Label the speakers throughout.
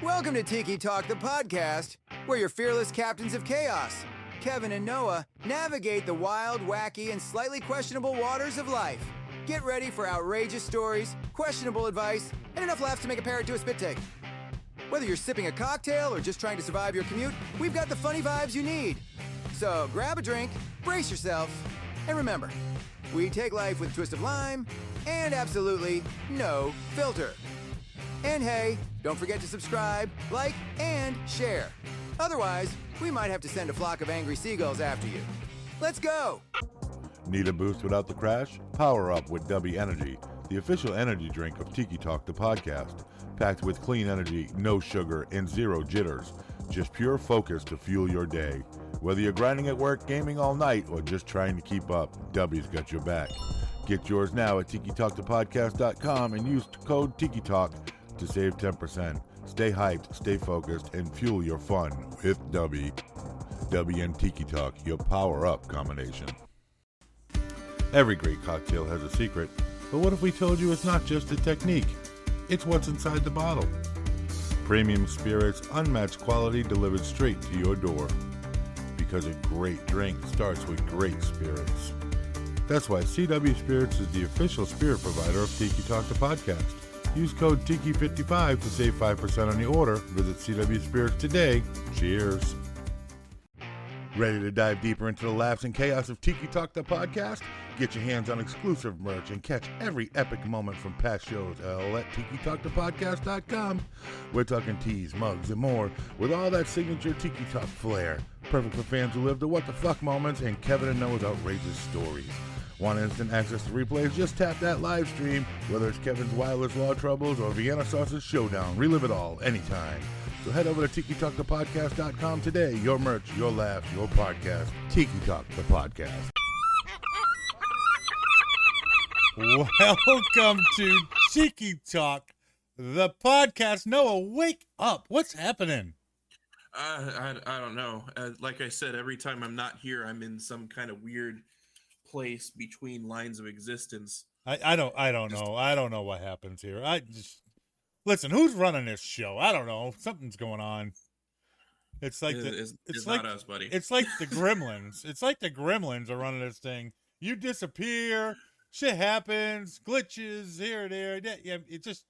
Speaker 1: Welcome to Tiki Talk, the podcast, where your fearless captains of chaos, Kevin and Noah, navigate the wild, wacky, and slightly questionable waters of life. Get ready for outrageous stories, questionable advice, and enough laughs to make a parrot do a spit take. Whether you're sipping a cocktail or just trying to survive your commute, we've got the funny vibes you need. So grab a drink, brace yourself, and remember, we take life with a twist of lime and absolutely no filter. And hey, don't forget to subscribe, like, and share. Otherwise, we might have to send a flock of angry seagulls after you. Let's go!
Speaker 2: Need a boost without the crash? Power up with W Energy, the official energy drink of Tiki Talk, the podcast. Packed with clean energy, no sugar, and zero jitters. Just pure focus to fuel your day. Whether you're grinding at work, gaming all night, or just trying to keep up, W's got your back. Get yours now at TikiTalkThePodcast.com and use code TikiTalk to save 10%. Stay hyped, stay focused, and fuel your fun with W. W and Tiki Talk, your power-up combination. Every great cocktail has a secret, but what if we told you it's not just a technique? It's what's inside the bottle. Premium spirits, unmatched quality delivered straight to your door. Because a great drink starts with great spirits. That's why CW Spirits is the official spirit provider of Tiki Talk, the podcast. Use code TIKI55 to save 5% on your order. Visit CW Spirits today. Cheers. Ready to dive deeper into the laughs and chaos of Tiki Talk, the podcast? Get your hands on exclusive merch and catch every epic moment from past shows all at TikiTalkThePodcast.com. We're talking teas, mugs, and more with all that signature Tiki Talk flair. Perfect for fans who live the what the fuck moments and Kevin and Noah's outrageous stories. Want instant access to replays? Just tap that live stream. Whether it's Kevin's wireless law troubles or Vienna Sauce's showdown, relive it all anytime. So head over to TikiTalkThePodcast.com today. Your merch, your laughs, your podcast. Tiki Talk, the podcast.
Speaker 3: Welcome to Tiki Talk, the podcast. Noah, wake up. What's happening?
Speaker 4: I don't know. Like I said, every time I'm not here, I'm in some kind of weird place between lines of existence.
Speaker 3: I don't know. I don't know what happens here. Listen, who's running this show? I don't know. Something's going on. It's like
Speaker 4: it's like, not us, buddy.
Speaker 3: It's like the Gremlins. It's like the Gremlins are running this thing. You disappear, shit happens, glitches here and there. Yeah, it just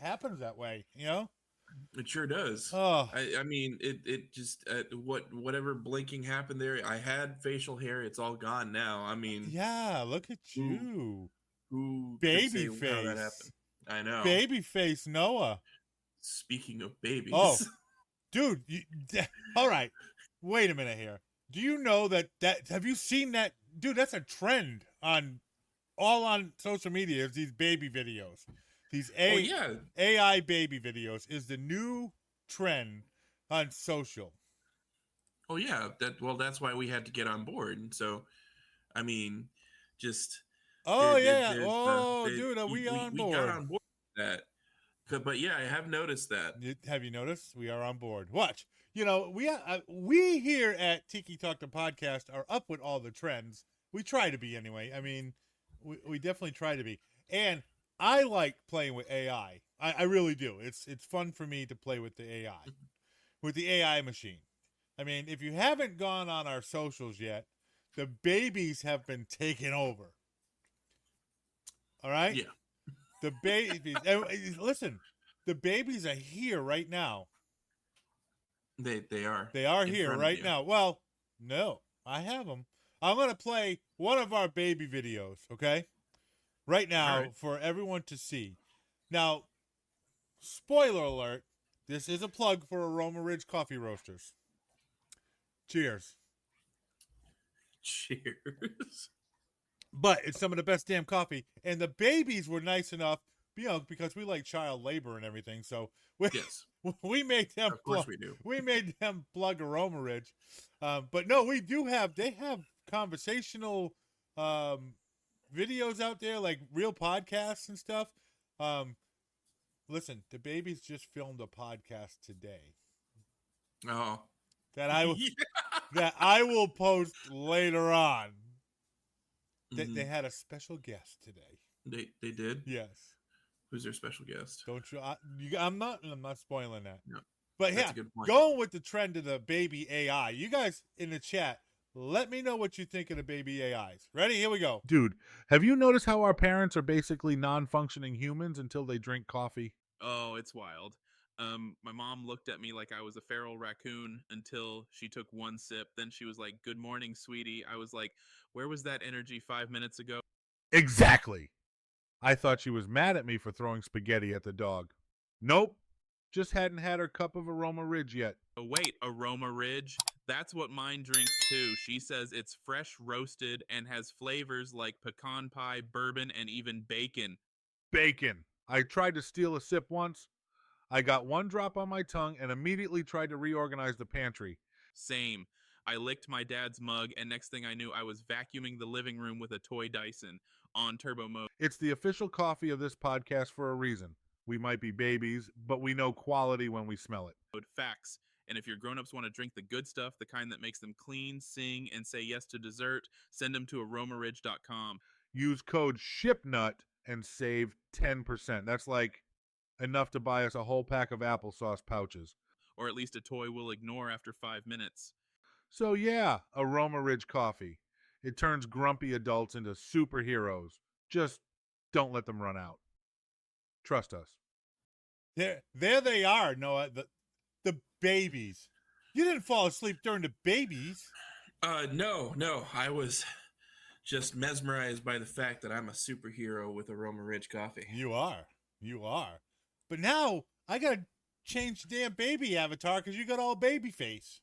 Speaker 3: happens that way, you know?
Speaker 4: It sure does.
Speaker 3: Oh,
Speaker 4: I mean, it just whatever blinking happened there. I had facial hair; it's all gone now. I mean,
Speaker 3: yeah, look at you,
Speaker 4: who
Speaker 3: baby
Speaker 4: could say how that
Speaker 3: face.
Speaker 4: happened? I know,
Speaker 3: baby face Noah.
Speaker 4: Speaking of babies,
Speaker 3: oh, dude, all right. Wait a minute here. Do you know that have you seen that, dude? That's a trend on social media. Is these baby videos. These AI baby videos is the new trend on social.
Speaker 4: Oh yeah, that's why we had to get on board. And so, I mean, just
Speaker 3: dude, are we on board?
Speaker 4: We got on board with that. But yeah, I have noticed that.
Speaker 3: Have you noticed? We are on board. Watch. You know, we here at Tiki Talk, the podcast, are up with all the trends. We try to be anyway. I mean, we definitely try to be. And I like playing with AI. I really do. It's fun for me to play with the AI machine. I mean, if you haven't gone on our socials yet, the babies have been taken over. All right?
Speaker 4: Yeah.
Speaker 3: The babies. Listen, the babies are here right now.
Speaker 4: They are.
Speaker 3: They are here right now. Well, no, I have them. I'm going to play one of our baby videos, okay? Right now, for everyone to see. Now, spoiler alert, this is a plug for Aroma Ridge Coffee Roasters. Cheers.
Speaker 4: Cheers.
Speaker 3: But it's some of the best damn coffee. And the babies were nice enough, because we like child labor and everything. So we made them
Speaker 4: of course we do.
Speaker 3: We made them plug Aroma Ridge. But no, they have conversational videos out there, like real podcasts and stuff. Listen, the babies just filmed a podcast today.
Speaker 4: Oh,
Speaker 3: that I will post later on. They had a special guest today.
Speaker 4: They did?
Speaker 3: Yes.
Speaker 4: Who's their special guest?
Speaker 3: Don't you? I'm not spoiling that.
Speaker 4: No,
Speaker 3: But
Speaker 4: that's
Speaker 3: yeah,
Speaker 4: a good point.
Speaker 3: going with the trend of the baby AI. You guys in the chat, let me know what you think of the baby AIs. Ready? Here we go.
Speaker 2: Dude, have you noticed how our parents are basically non-functioning humans until they drink coffee?
Speaker 5: Oh, it's wild. My mom looked at me like I was a feral raccoon until she took one sip. Then she was like, "Good morning, sweetie." I was like, "Where was that energy 5 minutes ago?"
Speaker 2: Exactly. I thought she was mad at me for throwing spaghetti at the dog. Nope. Just hadn't had her cup of Aroma Ridge yet.
Speaker 5: Oh, wait, Aroma Ridge? That's what mine drinks too. She says it's fresh roasted and has flavors like pecan pie, bourbon, and even bacon.
Speaker 2: Bacon. I tried to steal a sip once. I got one drop on my tongue and immediately tried to reorganize the pantry.
Speaker 5: Same. I licked my dad's mug, and next thing I knew, I was vacuuming the living room with a toy Dyson on turbo mode.
Speaker 2: It's the official coffee of this podcast for a reason. We might be babies, but we know quality when we smell it.
Speaker 5: Facts. And if your grown-ups want to drink the good stuff, the kind that makes them clean, sing, and say yes to dessert, send them to aromaridge.com.
Speaker 2: Use code SHIPNUT and save 10%. That's like enough to buy us a whole pack of applesauce pouches.
Speaker 5: Or at least a toy we'll ignore after 5 minutes.
Speaker 2: So yeah, Aroma Ridge coffee. It turns grumpy adults into superheroes. Just don't let them run out. Trust us.
Speaker 3: There they are, Noah. The babies. You didn't fall asleep during the babies.
Speaker 4: No. I was just mesmerized by the fact that I'm a superhero with Aroma Ridge coffee.
Speaker 3: You are. But now I gotta change the damn baby avatar because you got all baby face.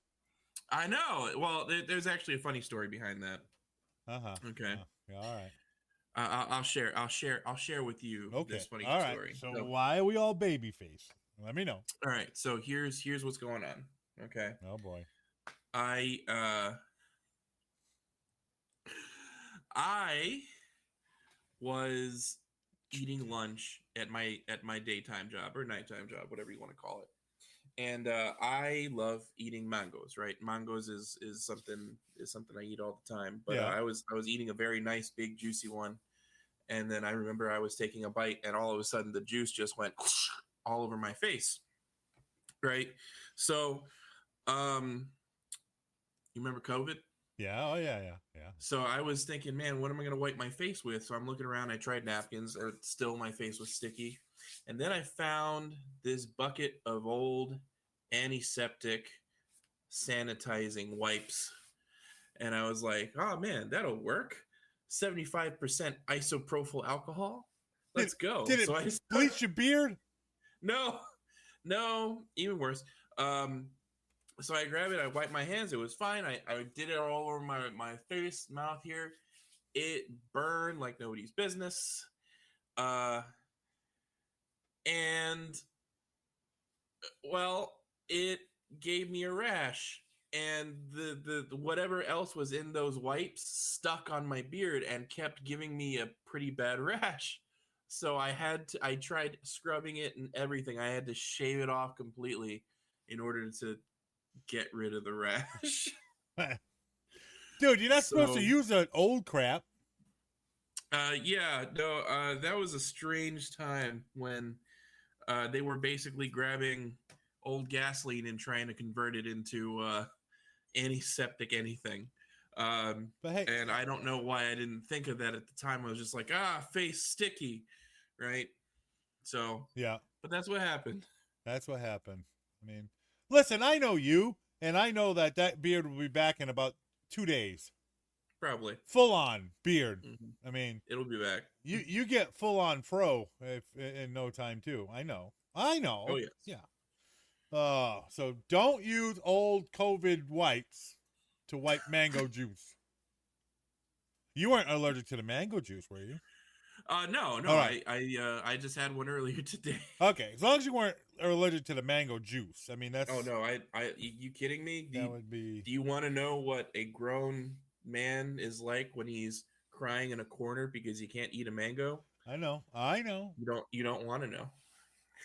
Speaker 4: I know. Well, there's actually a funny story behind that. Okay.
Speaker 3: Yeah, all right.
Speaker 4: I'll share with you this funny
Speaker 3: all right.
Speaker 4: story.
Speaker 3: So why are we all baby face? Let me know.
Speaker 4: All right. So here's what's going on. Okay.
Speaker 3: Oh boy.
Speaker 4: I was eating lunch at my daytime job or nighttime job, whatever you want to call it. And I love eating mangoes, right? Mangoes is something I eat all the time. But
Speaker 3: Yeah.
Speaker 4: I was eating a very nice, big, juicy one, and then I remember I was taking a bite, and all of a sudden the juice just went all over my face, right? So, you remember COVID?
Speaker 3: Yeah. Oh yeah.
Speaker 4: So I was thinking, man, what am I going to wipe my face with? So I'm looking around. I tried napkins. Still, my face was sticky. And then I found this bucket of old antiseptic sanitizing wipes. And I was like, oh, man, that'll work. 75% isopropyl alcohol. Let's go.
Speaker 3: Did it
Speaker 4: so
Speaker 3: bleach your beard?
Speaker 4: No, even worse. So I grabbed it. I wiped my hands. It was fine. I did it all over my face, mouth here. It burned like nobody's business. And, well, it gave me a rash. And the whatever else was in those wipes stuck on my beard and kept giving me a pretty bad rash. So I tried scrubbing it and everything. I had to shave it off completely in order to get rid of the rash.
Speaker 3: Dude, you're not supposed to use that old crap.
Speaker 4: That was a strange time when they were basically grabbing old gasoline and trying to convert it into antiseptic anything. But hey, and I don't know why I didn't think of that at the time. I was just like, face sticky, right? So
Speaker 3: yeah,
Speaker 4: but that's what happened.
Speaker 3: I mean, listen, I know you, and I know that beard will be back in about 2 days.
Speaker 4: Probably
Speaker 3: full on beard.
Speaker 4: Mm-hmm.
Speaker 3: I mean,
Speaker 4: it'll be back.
Speaker 3: You get full on fro in no time too. I know.
Speaker 4: Oh yes.
Speaker 3: Yeah. So don't use old COVID wipes to wipe mango juice. You weren't allergic to the mango juice, were you?
Speaker 4: No.
Speaker 3: Right.
Speaker 4: I just had one earlier today.
Speaker 3: Okay, as long as you weren't allergic to the mango juice. I mean, that's.
Speaker 4: Oh no, you kidding me?
Speaker 3: Would be.
Speaker 4: Do you want to know what a grown man is like when he's crying in a corner because he can't eat a mango?
Speaker 3: I know.
Speaker 4: You don't want to know.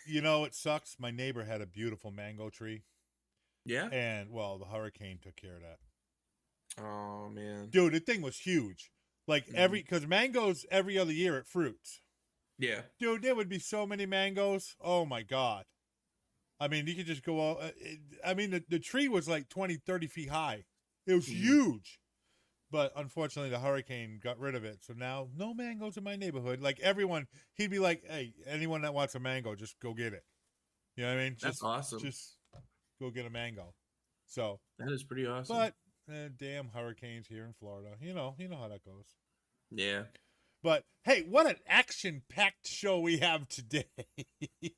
Speaker 3: You know, it sucks. My neighbor had a beautiful mango tree.
Speaker 4: Yeah.
Speaker 3: And the hurricane took care of that.
Speaker 4: Oh man,
Speaker 3: dude, the thing was huge. Like because mangoes every other year it fruits.
Speaker 4: Yeah.
Speaker 3: Dude, there would be so many mangoes. Oh my God. I mean, you could just go out. I mean, the tree was like 20, 30 feet high. It was huge. But unfortunately, the hurricane got rid of it. So now, no mangoes in my neighborhood. Like everyone, he'd be like, hey, anyone that wants a mango, just go get it. You know what I mean?
Speaker 4: That's awesome.
Speaker 3: Just go get a mango. So
Speaker 4: that is pretty awesome.
Speaker 3: But damn hurricanes here in Florida. You know how that goes.
Speaker 4: Yeah.
Speaker 3: But hey, what an action-packed show we have today.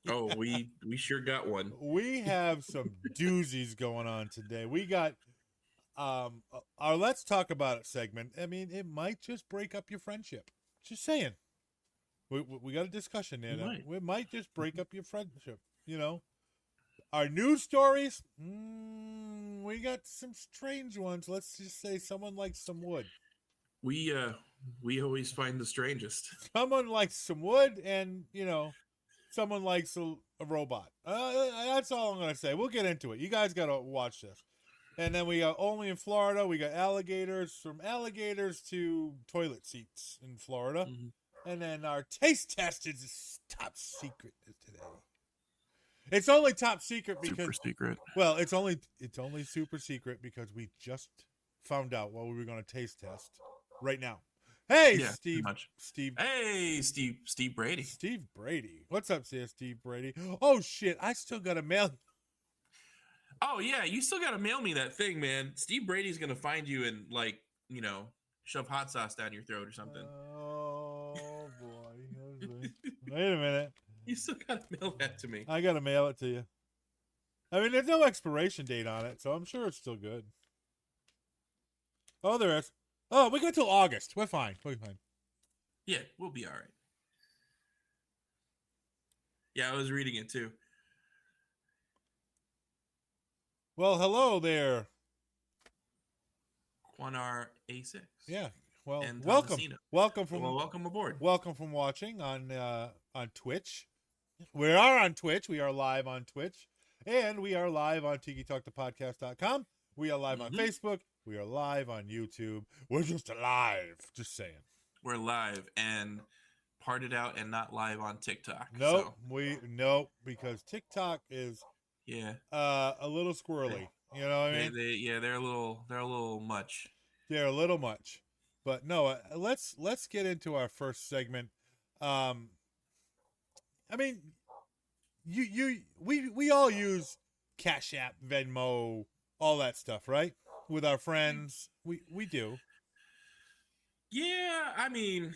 Speaker 4: Oh, we sure got one.
Speaker 3: We have some doozies going on today. We got our Let's Talk About It segment. I mean, it might just break up your friendship. Just saying. We got a discussion there. We might just break up your friendship, you know. Our news stories, we got some strange ones. Let's just say someone likes some wood.
Speaker 4: We always find the strangest.
Speaker 3: Someone likes some wood, and you know, someone likes a robot. That's all I'm gonna say. We'll get into it. You guys gotta watch this. And then we got only in Florida. We got alligators, from alligators to toilet seats in Florida. And then our taste test is top secret today. It's only top secret because
Speaker 4: super secret.
Speaker 3: Well, it's only super secret because we just found out what we were going to taste test right now. Hey, yeah, Steve.
Speaker 4: Hey, Steve Brady.
Speaker 3: Steve Brady. What's up, Steve Brady? Oh shit, I still got to mail.
Speaker 4: Oh yeah, you still got to mail me that thing, man. Steve Brady's going to find you and shove hot sauce down your throat or something.
Speaker 3: Oh boy. Wait a minute.
Speaker 4: You still got to mail that to me.
Speaker 3: I got to mail it to you. I mean, there's no expiration date on it, so I'm sure it's still good. Oh, there is. Oh, we got till August. We're fine.
Speaker 4: Yeah, we'll be all right. Yeah, I was reading it too.
Speaker 3: Well, hello there.
Speaker 4: Quanar A6.
Speaker 3: Yeah. Well,
Speaker 4: and
Speaker 3: welcome.
Speaker 4: Welcome aboard.
Speaker 3: Welcome from watching on Twitch. We are on Twitch. We are live on Twitch. And we are live on TikiTalkThePodcast.com. We are live on Facebook. We are live on YouTube. We're just alive. Just saying.
Speaker 4: We're live and parted out and not live on TikTok.
Speaker 3: Nope. Because TikTok is a little squirrely. You know what I mean?
Speaker 4: They're a little much.
Speaker 3: They're a little much. But no, let's get into our first segment. I mean, we all use Cash App, Venmo, all that stuff, right? With our friends, we do.
Speaker 4: Yeah, I mean,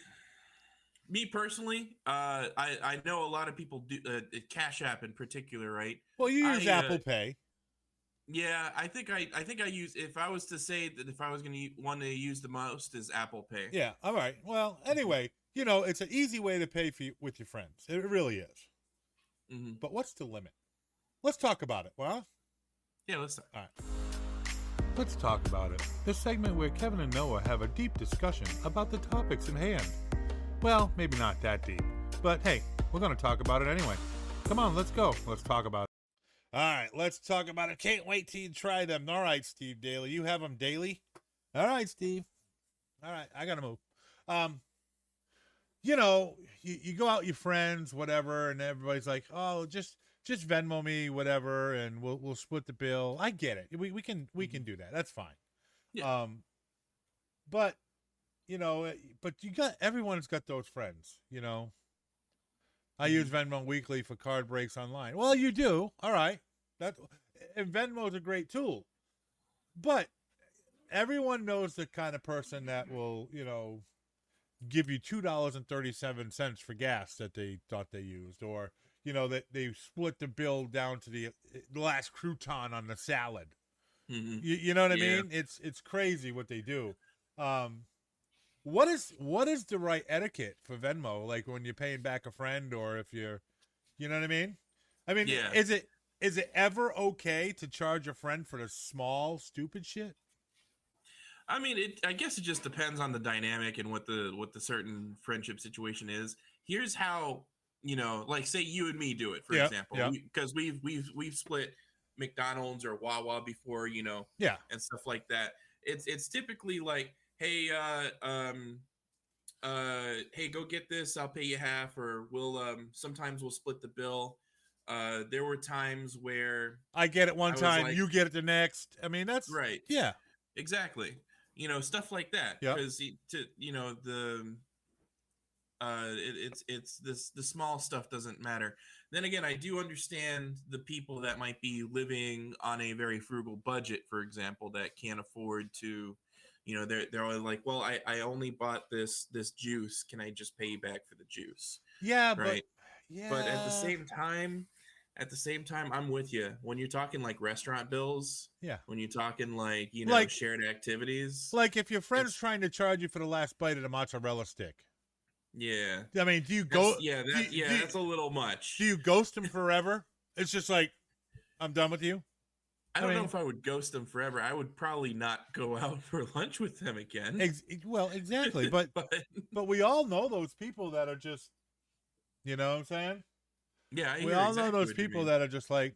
Speaker 4: me personally, I know a lot of people do Cash App in particular, right?
Speaker 3: Well, you use Apple Pay.
Speaker 4: Yeah, I think I use, if I was to say that if I was going to want to use the most is Apple Pay.
Speaker 3: Yeah, all right. Well, anyway, it's an easy way to pay with your friends. It really is. Mm-hmm. But what's the limit? Let's talk about it, well?
Speaker 4: Yeah, let's talk.
Speaker 3: All right. Let's talk about it. This segment where Kevin and Noah have a deep discussion about the topics in hand. Well, maybe not that deep, but hey, we're going to talk about it anyway. Come on, let's go. Let's talk about it. All right, let's talk about it. Can't wait till you try them. All right, Steve Daly. You have them daily? All right, Steve. All right, I got to move. You go out with your friends, whatever, and everybody's like, oh, just Venmo me, whatever, and we'll split the bill. I get it. We can do that. That's fine. Yeah. But everyone's got those friends, I use Venmo weekly for card breaks online. Well, you do. All right. And Venmo is a great tool. But everyone knows the kind of person that will, give you $2.37 for gas that they thought they used, or, that they split the bill down to the last crouton on the salad. Mm-hmm. You know what I mean? It's crazy what they do. What is the right etiquette for Venmo? Like when you're paying back a friend, or if you're, you know what I mean? Is it ever okay to charge a friend for the small, stupid shit?
Speaker 4: I mean, I guess it just depends on the dynamic and what the certain friendship situation is. Here's how, like say you and me do it, for example, because we've split McDonald's or Wawa before, and stuff like that. It's typically like, hey, hey, go get this, I'll pay you half, or sometimes we'll split the bill. There were times where
Speaker 3: I get it one
Speaker 4: I was
Speaker 3: time,
Speaker 4: like,
Speaker 3: you get it the next. I mean, that's
Speaker 4: right,
Speaker 3: yeah.
Speaker 4: exactly. Stuff like that.
Speaker 3: Yep.
Speaker 4: Because it's this the small stuff doesn't matter. Then again, I do understand the people that might be living on a very frugal budget, for example, that can't afford to, they're always like, well, I only bought this juice, can I just pay you back for the juice?
Speaker 3: Yeah,
Speaker 4: Right. But
Speaker 3: at
Speaker 4: the same time, I'm with you. When you're talking like restaurant bills,
Speaker 3: yeah,
Speaker 4: when you're talking like,
Speaker 3: like
Speaker 4: shared activities,
Speaker 3: like if your friend's
Speaker 4: it's,
Speaker 3: trying to charge you for the last bite of the mozzarella stick.
Speaker 4: yeah.
Speaker 3: I mean, do you
Speaker 4: That's,
Speaker 3: go?
Speaker 4: yeah, that's a little much.
Speaker 3: Do you ghost them forever? It's just like, I'm done with you.
Speaker 4: I don't know if I would ghost them forever. I would probably not go out for lunch with them again.
Speaker 3: Well, exactly. But but we all know those people that are just, you know what I'm saying?
Speaker 4: Yeah,
Speaker 3: we all know those people that are just like,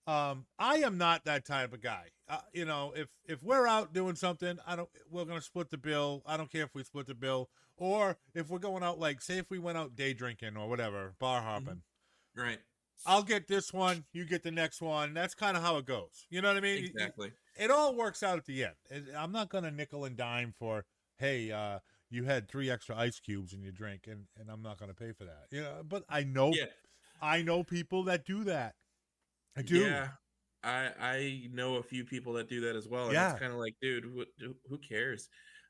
Speaker 3: I am not that type of guy. If we're out doing something, we're gonna split the bill. I don't care if we split the bill, or if we're going out, like say if we went out day drinking or whatever, bar hopping.
Speaker 4: Right.
Speaker 3: I'll get this one, you get the next one. That's kind of how it goes. You know what I mean?
Speaker 4: Exactly.
Speaker 3: It all works out at the end. I'm not gonna nickel and dime for, hey, you had 3 extra ice cubes in your drink, and I'm not gonna pay for that. But I know people that do that. I do.
Speaker 4: Yeah, I know a few people that do that as well. And it's kind of like, dude, who cares?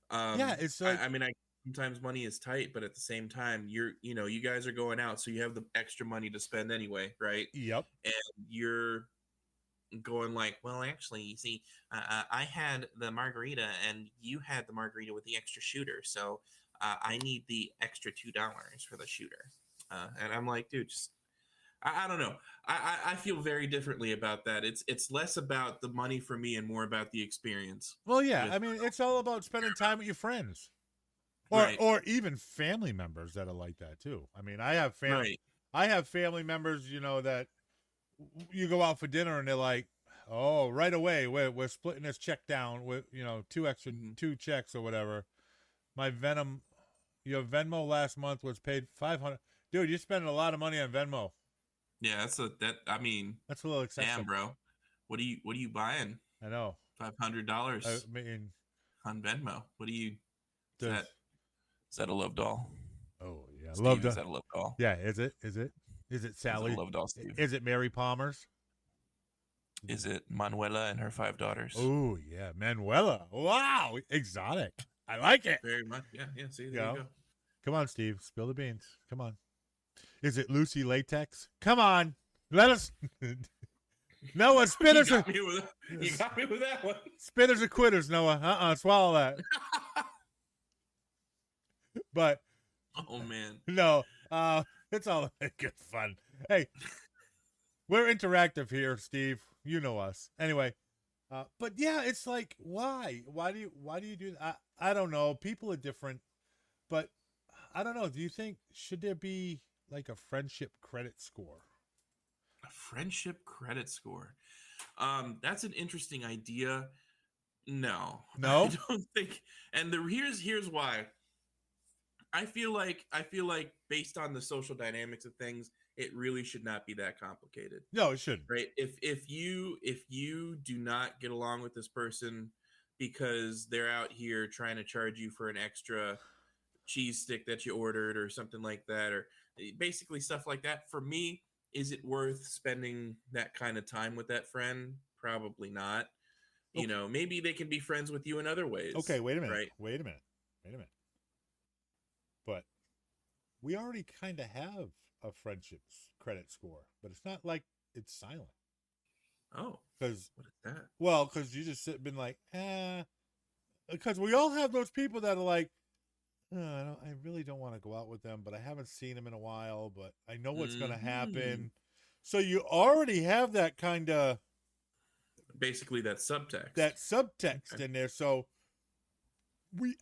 Speaker 3: It's like,
Speaker 4: I mean, sometimes money is tight, but at the same time, you guys are going out, so you have the extra money to spend anyway, right?
Speaker 3: Yep.
Speaker 4: And you're going like, well, actually, you see, I had the margarita, and you had the margarita with the extra shooter, so I need the extra $2 for the shooter. And I'm like, dude, just. I don't know. I feel very differently about that. It's less about the money for me and more about the experience.
Speaker 3: Well, yeah. I mean, it's all about spending time with your friends, or even family members that are like that too. I mean, I have family members, that you go out for dinner and they're like, oh, right away we're splitting this check down with 2 checks or whatever. Your Venmo last month was paid $500. Dude, you're spending a lot of money on Venmo.
Speaker 4: Yeah, that's a
Speaker 3: little excessive.
Speaker 4: Damn, bro. What are you buying?
Speaker 3: I know.
Speaker 4: $500
Speaker 3: I mean,
Speaker 4: on Venmo. What do you? Is that a love doll?
Speaker 3: Oh yeah,
Speaker 4: Steve,
Speaker 3: love doll.
Speaker 4: Is that a love doll?
Speaker 3: Yeah, is it? Is it Sally?
Speaker 4: Is it a love doll, Steve?
Speaker 3: Is it Mary Palmer's?
Speaker 4: Is it Manuela and her 5 daughters?
Speaker 3: Oh yeah, Manuela. Wow, exotic. I like it
Speaker 4: very much. Yeah. See, there you go.
Speaker 3: Come on, Steve. Spill the beans. Come on. Is it Lucy Latex? Come on. Let us. Noah, spitters
Speaker 4: you got me with that one.
Speaker 3: Spitters are quitters, Noah. Swallow that. But.
Speaker 4: Oh, man.
Speaker 3: No. It's all good fun. Hey, we're interactive here, Steve. You know us. Anyway. But yeah, it's like, why? Why do you do that? I don't know. People are different. But I don't know. Do you think, should there be like a friendship credit score?
Speaker 4: A friendship credit score. That's an interesting idea. No, I don't think. And here's why. I feel like based on the social dynamics of things, it really should not be that complicated.
Speaker 3: No, it shouldn't.
Speaker 4: Right? If you do not get along with this person because they're out here trying to charge you for an extra cheese stick that you ordered or something like that, or basically stuff like that, for me, is it worth spending that kind of time with that friend? Probably not. Okay. Maybe they can be friends with you in other ways.
Speaker 3: Okay, wait a minute.
Speaker 4: Right?
Speaker 3: Wait a minute. But we already kind of have a friendships credit score, but it's not like it's silent.
Speaker 4: Oh,
Speaker 3: because
Speaker 4: what is that?
Speaker 3: Well, because you just been like, because we all have those people that are like, I really don't want to go out with them, but I haven't seen them in a while, but I know what's going to happen. So you already have that kind of,
Speaker 4: basically that subtext.
Speaker 3: Okay. In there. So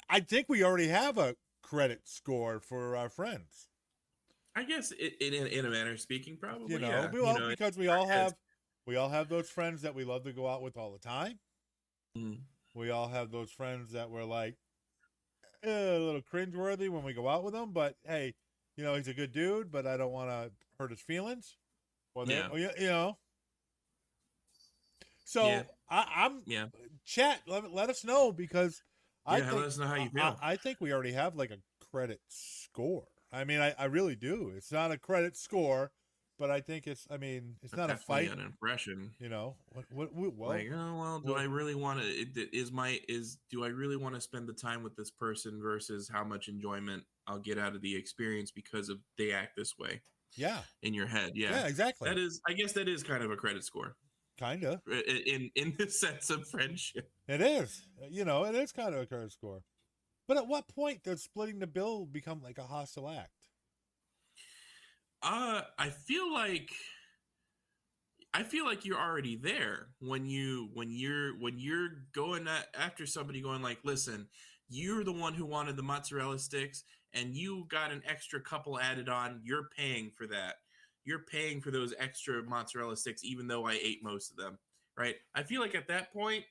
Speaker 3: I think we already have a credit score for our friends.
Speaker 4: I guess in a manner of speaking, probably.
Speaker 3: Because we all have those friends that we love to go out with all the time.
Speaker 4: Mm-hmm.
Speaker 3: We all have those friends that we're like, a little cringeworthy when we go out with him. But hey, he's a good dude. But I don't want to hurt his feelings. Or So
Speaker 4: Yeah.
Speaker 3: I'm
Speaker 4: Yeah.
Speaker 3: chat. Let us know because
Speaker 4: Let us know how you feel.
Speaker 3: I think we already have like a credit score. I mean, I really do. It's not a credit score, but I think it's. I mean, it's not a fight.
Speaker 4: An impression.
Speaker 3: Well,
Speaker 4: do I really want to? Do I really want to spend the time with this person versus how much enjoyment I'll get out of the experience because of they act this way?
Speaker 3: Yeah.
Speaker 4: In your head, yeah.
Speaker 3: Yeah, exactly.
Speaker 4: I guess that is kind of a credit score.
Speaker 3: Kinda.
Speaker 4: In the sense of friendship.
Speaker 3: It is. It is kind of a credit score. But at what point does splitting the bill become like a hostile act?
Speaker 4: I feel like you're already there when you're going after somebody going like, listen, you're the one who wanted the mozzarella sticks and you got an extra couple added on. You're paying for that. You're paying for those extra mozzarella sticks, even though I ate most of them. Right. I feel like at that point,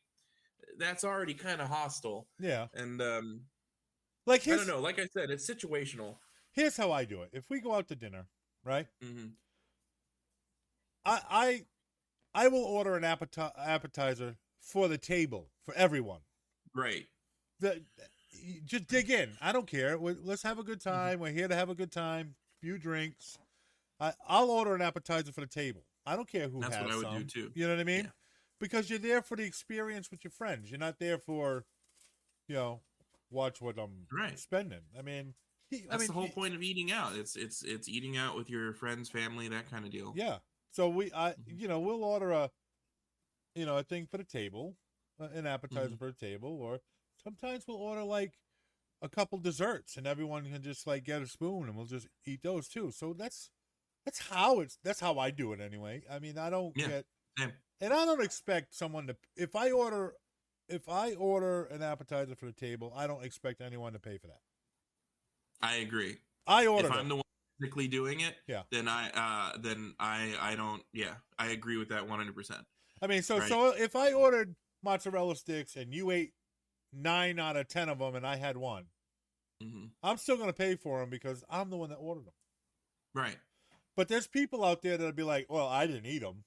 Speaker 4: that's already kind of hostile.
Speaker 3: Yeah.
Speaker 4: And,
Speaker 3: I
Speaker 4: don't know. Like I said, it's situational.
Speaker 3: Here's how I do it. If we go out to dinner, right?
Speaker 4: Mm-hmm.
Speaker 3: I will order an appetizer for the table for everyone.
Speaker 4: Right.
Speaker 3: Just dig in. I don't care. Let's have a good time. Mm-hmm. We're here to have a good time. Few drinks. I'll order an appetizer for the table. I don't care who has some. That's what I would do too. You know what I mean? Yeah. Because you're there for the experience with your friends. You're not there for, watch what I'm spending. I mean,
Speaker 4: that's the whole point of eating out. It's eating out with your friends, family, that kind of deal.
Speaker 3: Yeah. So we'll order a thing for the table, an appetizer for the table, or sometimes we'll order like a couple desserts, and everyone can just like get a spoon, and we'll just eat those too. So that's how I do it anyway. I mean, I don't get, and I don't expect someone to. If I order an appetizer for the table, I don't expect anyone to pay for that. I
Speaker 4: agree.
Speaker 3: If
Speaker 4: I'm the one physically doing it, then I don't. Yeah, I agree with that 100%.
Speaker 3: I mean, so if I ordered mozzarella sticks and you ate 9 out of 10 of them and I had one, I'm still going to pay for them because I'm the one that ordered them.
Speaker 4: Right.
Speaker 3: But there's people out there that'll be like, well, I didn't eat them.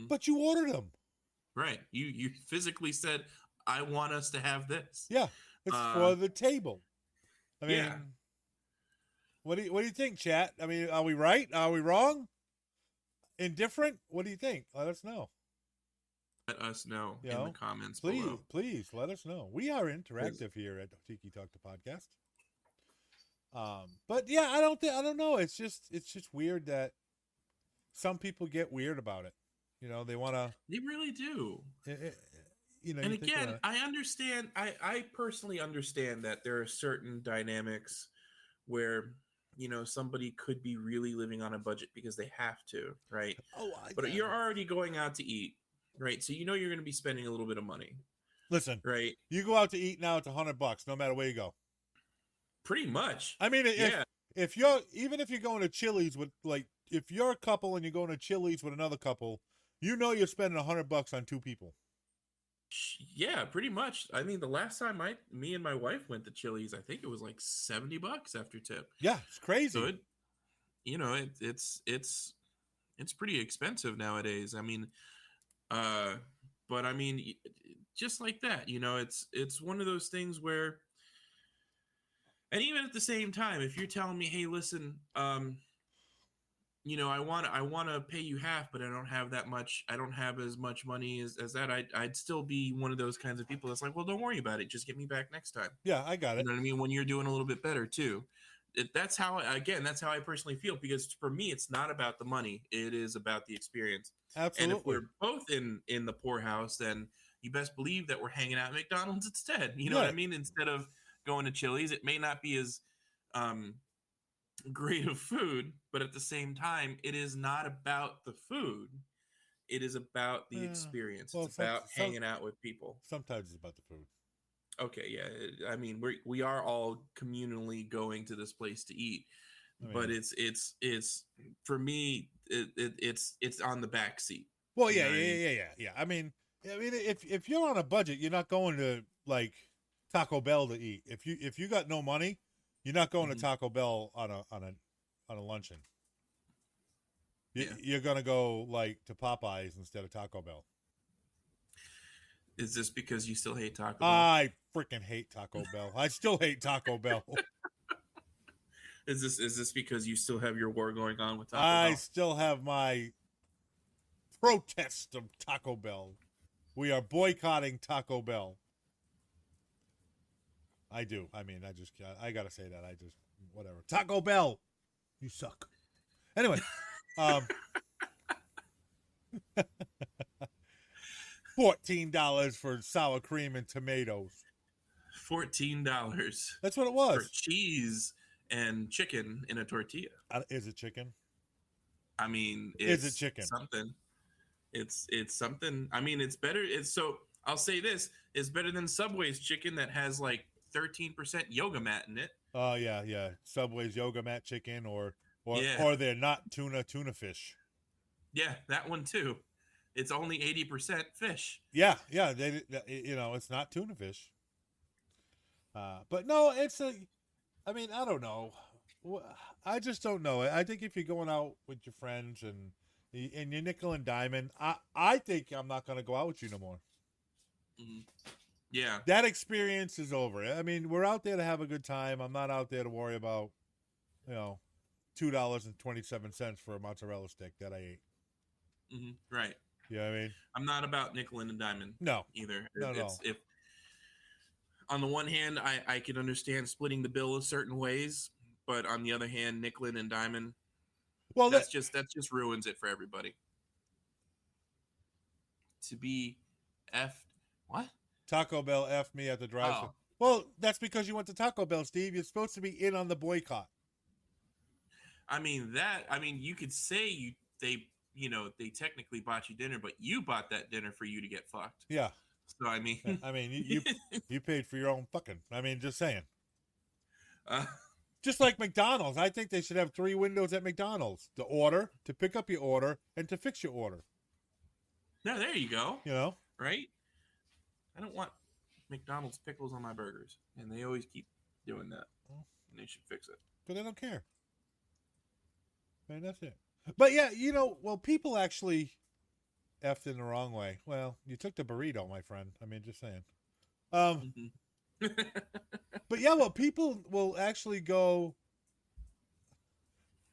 Speaker 3: But you ordered them.
Speaker 4: Right. You physically said, I want us to have this.
Speaker 3: Yeah. It's for the table. I mean, what do you think, chat? I mean, are we right? Are we wrong? Indifferent? What do you think? Let us know.
Speaker 4: Let us know in the comments below.
Speaker 3: Please let us know. We are interactive here at Tiki Talk the podcast. But yeah, I don't know. It's just weird that some people get weird about it. They want to.
Speaker 4: They really do. And again, I understand. I personally understand that there are certain dynamics where somebody could be really living on a budget because they have to, right? But you're already going out to eat, right? So you're going to be spending a little bit of money.
Speaker 3: Listen,
Speaker 4: right?
Speaker 3: You go out to eat now, it's $100, no matter where you go.
Speaker 4: Pretty much.
Speaker 3: I mean, if you're going to Chili's with if you're a couple and you're going to Chili's with another couple, you're spending $100 on 2 people.
Speaker 4: Yeah, pretty much. I mean, the last time me and my wife went to Chili's, I think it was like $70 after tip.
Speaker 3: Yeah, it's crazy.
Speaker 4: So it's pretty expensive nowadays. I mean, but I mean, just like that, it's one of those things where. And even at the same time, if you're telling me, hey, listen, I want to pay you half, but I don't have that much. I don't have as much money as that. I'd still be one of those kinds of people that's like, well, don't worry about it. Just get me back next time.
Speaker 3: Yeah, I got it.
Speaker 4: You know what I mean? When you're doing a little bit better too. That's how I personally feel, because for me, it's not about the money. It is about the experience.
Speaker 3: Absolutely.
Speaker 4: And if we're both in the poorhouse, then you best believe that we're hanging out at McDonald's instead. You know what I mean? Instead of going to Chili's, it may not be as great of food, but at the same time, it is not about the food. It is about the experience. It's about hanging out with people.
Speaker 3: Sometimes it's about the food.
Speaker 4: Okay, yeah. I mean, we are all communally going to this place to eat, but it's for me, it's on the back seat.
Speaker 3: Well, yeah. I mean, if you're on a budget, you're not going to Taco Bell to eat. If you got no money, you're not going to Taco Bell on a luncheon. You're gonna go like to Popeyes instead of Taco Bell.
Speaker 4: Is this because you still hate Taco Bell?
Speaker 3: I freaking hate Taco Bell. I still hate Taco Bell.
Speaker 4: Is this because you still have your war going on with Taco
Speaker 3: I
Speaker 4: Bell?
Speaker 3: still have my protest of Taco Bell. We are boycotting Taco Bell. I do. I mean, I gotta say that. Whatever. Taco Bell, you suck. Anyway, $14 for sour cream and tomatoes.
Speaker 4: $14.
Speaker 3: That's what it
Speaker 4: For
Speaker 3: was.
Speaker 4: cheese and chicken in a tortilla.
Speaker 3: Is it chicken?
Speaker 4: I mean,
Speaker 3: Is it chicken?
Speaker 4: Something. It's something. I mean, it's better. I'll say this: it's better than Subway's chicken that has like 13% yoga mat in it.
Speaker 3: Oh yeah. Subway's yoga mat chicken, or
Speaker 4: Yeah.
Speaker 3: or they're not tuna fish.
Speaker 4: Yeah, that one too. It's only 80% fish.
Speaker 3: Yeah. It's not tuna fish. But no, I mean, I don't know. I just don't know. I think if you're going out with your friends and you're nickel and diamond, I think I'm not going to go out with you no more.
Speaker 4: Mm-hmm. Yeah.
Speaker 3: That experience is over. I mean, we're out there to have a good time. I'm not out there to worry about, $2.27 for a mozzarella stick that I ate.
Speaker 4: Mm-hmm. Right.
Speaker 3: You know what I mean?
Speaker 4: I'm not about nickel and diamond.
Speaker 3: No.
Speaker 4: Either.
Speaker 3: No.
Speaker 4: If on the one hand, I can understand splitting the bill a certain ways, but on the other hand, nickel and diamond,
Speaker 3: Well,
Speaker 4: that just ruins it for everybody. To be effed. What?
Speaker 3: Taco Bell effed me at the drive-thru.
Speaker 4: Oh.
Speaker 3: Well, that's because you went to Taco Bell, Steve. You're supposed to be in on the boycott.
Speaker 4: I mean, you could say they technically bought you dinner, but you bought that dinner for you to get fucked.
Speaker 3: Yeah.
Speaker 4: So I mean,
Speaker 3: you paid for your own fucking. I mean, just saying.
Speaker 4: Uh,
Speaker 3: Just like McDonald's, I think they should have 3 windows at McDonald's: to order, to pick up your order, and to fix your order.
Speaker 4: no, there you go.
Speaker 3: You know,
Speaker 4: Right? I don't want McDonald's pickles on my burgers, and they always keep doing that. And they should fix it.
Speaker 3: but they don't care. And that's it. But yeah, people actually effed in the wrong way. Well, you took the burrito, my friend. I mean, just saying. But yeah, well, people will actually go,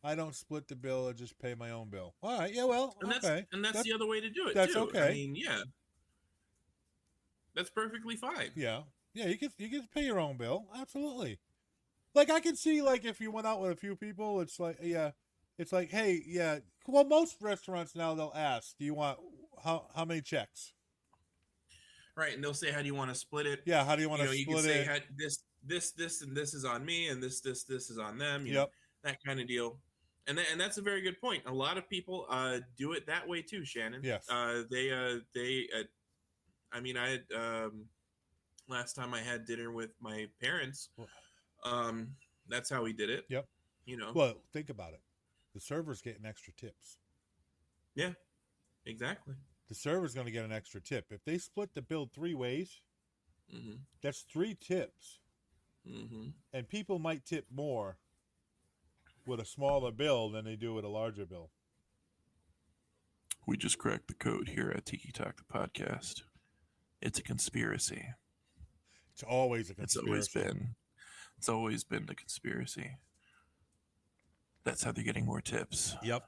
Speaker 3: I don't split the bill, I just pay my own bill. All right, yeah, well,
Speaker 4: And
Speaker 3: okay.
Speaker 4: that's the other way to do it.
Speaker 3: That's
Speaker 4: too.
Speaker 3: okay.
Speaker 4: I mean, yeah, that's perfectly fine.
Speaker 3: Yeah, you can pay your own bill, absolutely. Like I can see, like if you went out with a few people, it's like, hey, yeah. Well, most restaurants now they'll ask, do you want how many checks?
Speaker 4: Right, and they'll say, "How do you want to split it?"
Speaker 3: Yeah, how do you want to split
Speaker 4: you can
Speaker 3: it?
Speaker 4: say, this, and this is on me, and this is on them. You
Speaker 3: Yep.
Speaker 4: know, that kind of deal. And that's a very good point. A lot of people do it that way too, Shannon.
Speaker 3: Yes.
Speaker 4: I had last time I had dinner with my parents. That's how we did it.
Speaker 3: Yep. Well, think about it. The server's getting extra tips.
Speaker 4: Yeah, exactly.
Speaker 3: The server's going to get an extra tip. If they split the bill 3 ways, that's 3 tips. And people might tip more with a smaller bill than they do with a larger bill.
Speaker 4: We just cracked the code here at Tiki Talk, the podcast. It's a conspiracy.
Speaker 3: It's always a conspiracy.
Speaker 4: It's always been the conspiracy. That's how they're getting more tips.
Speaker 3: Yep.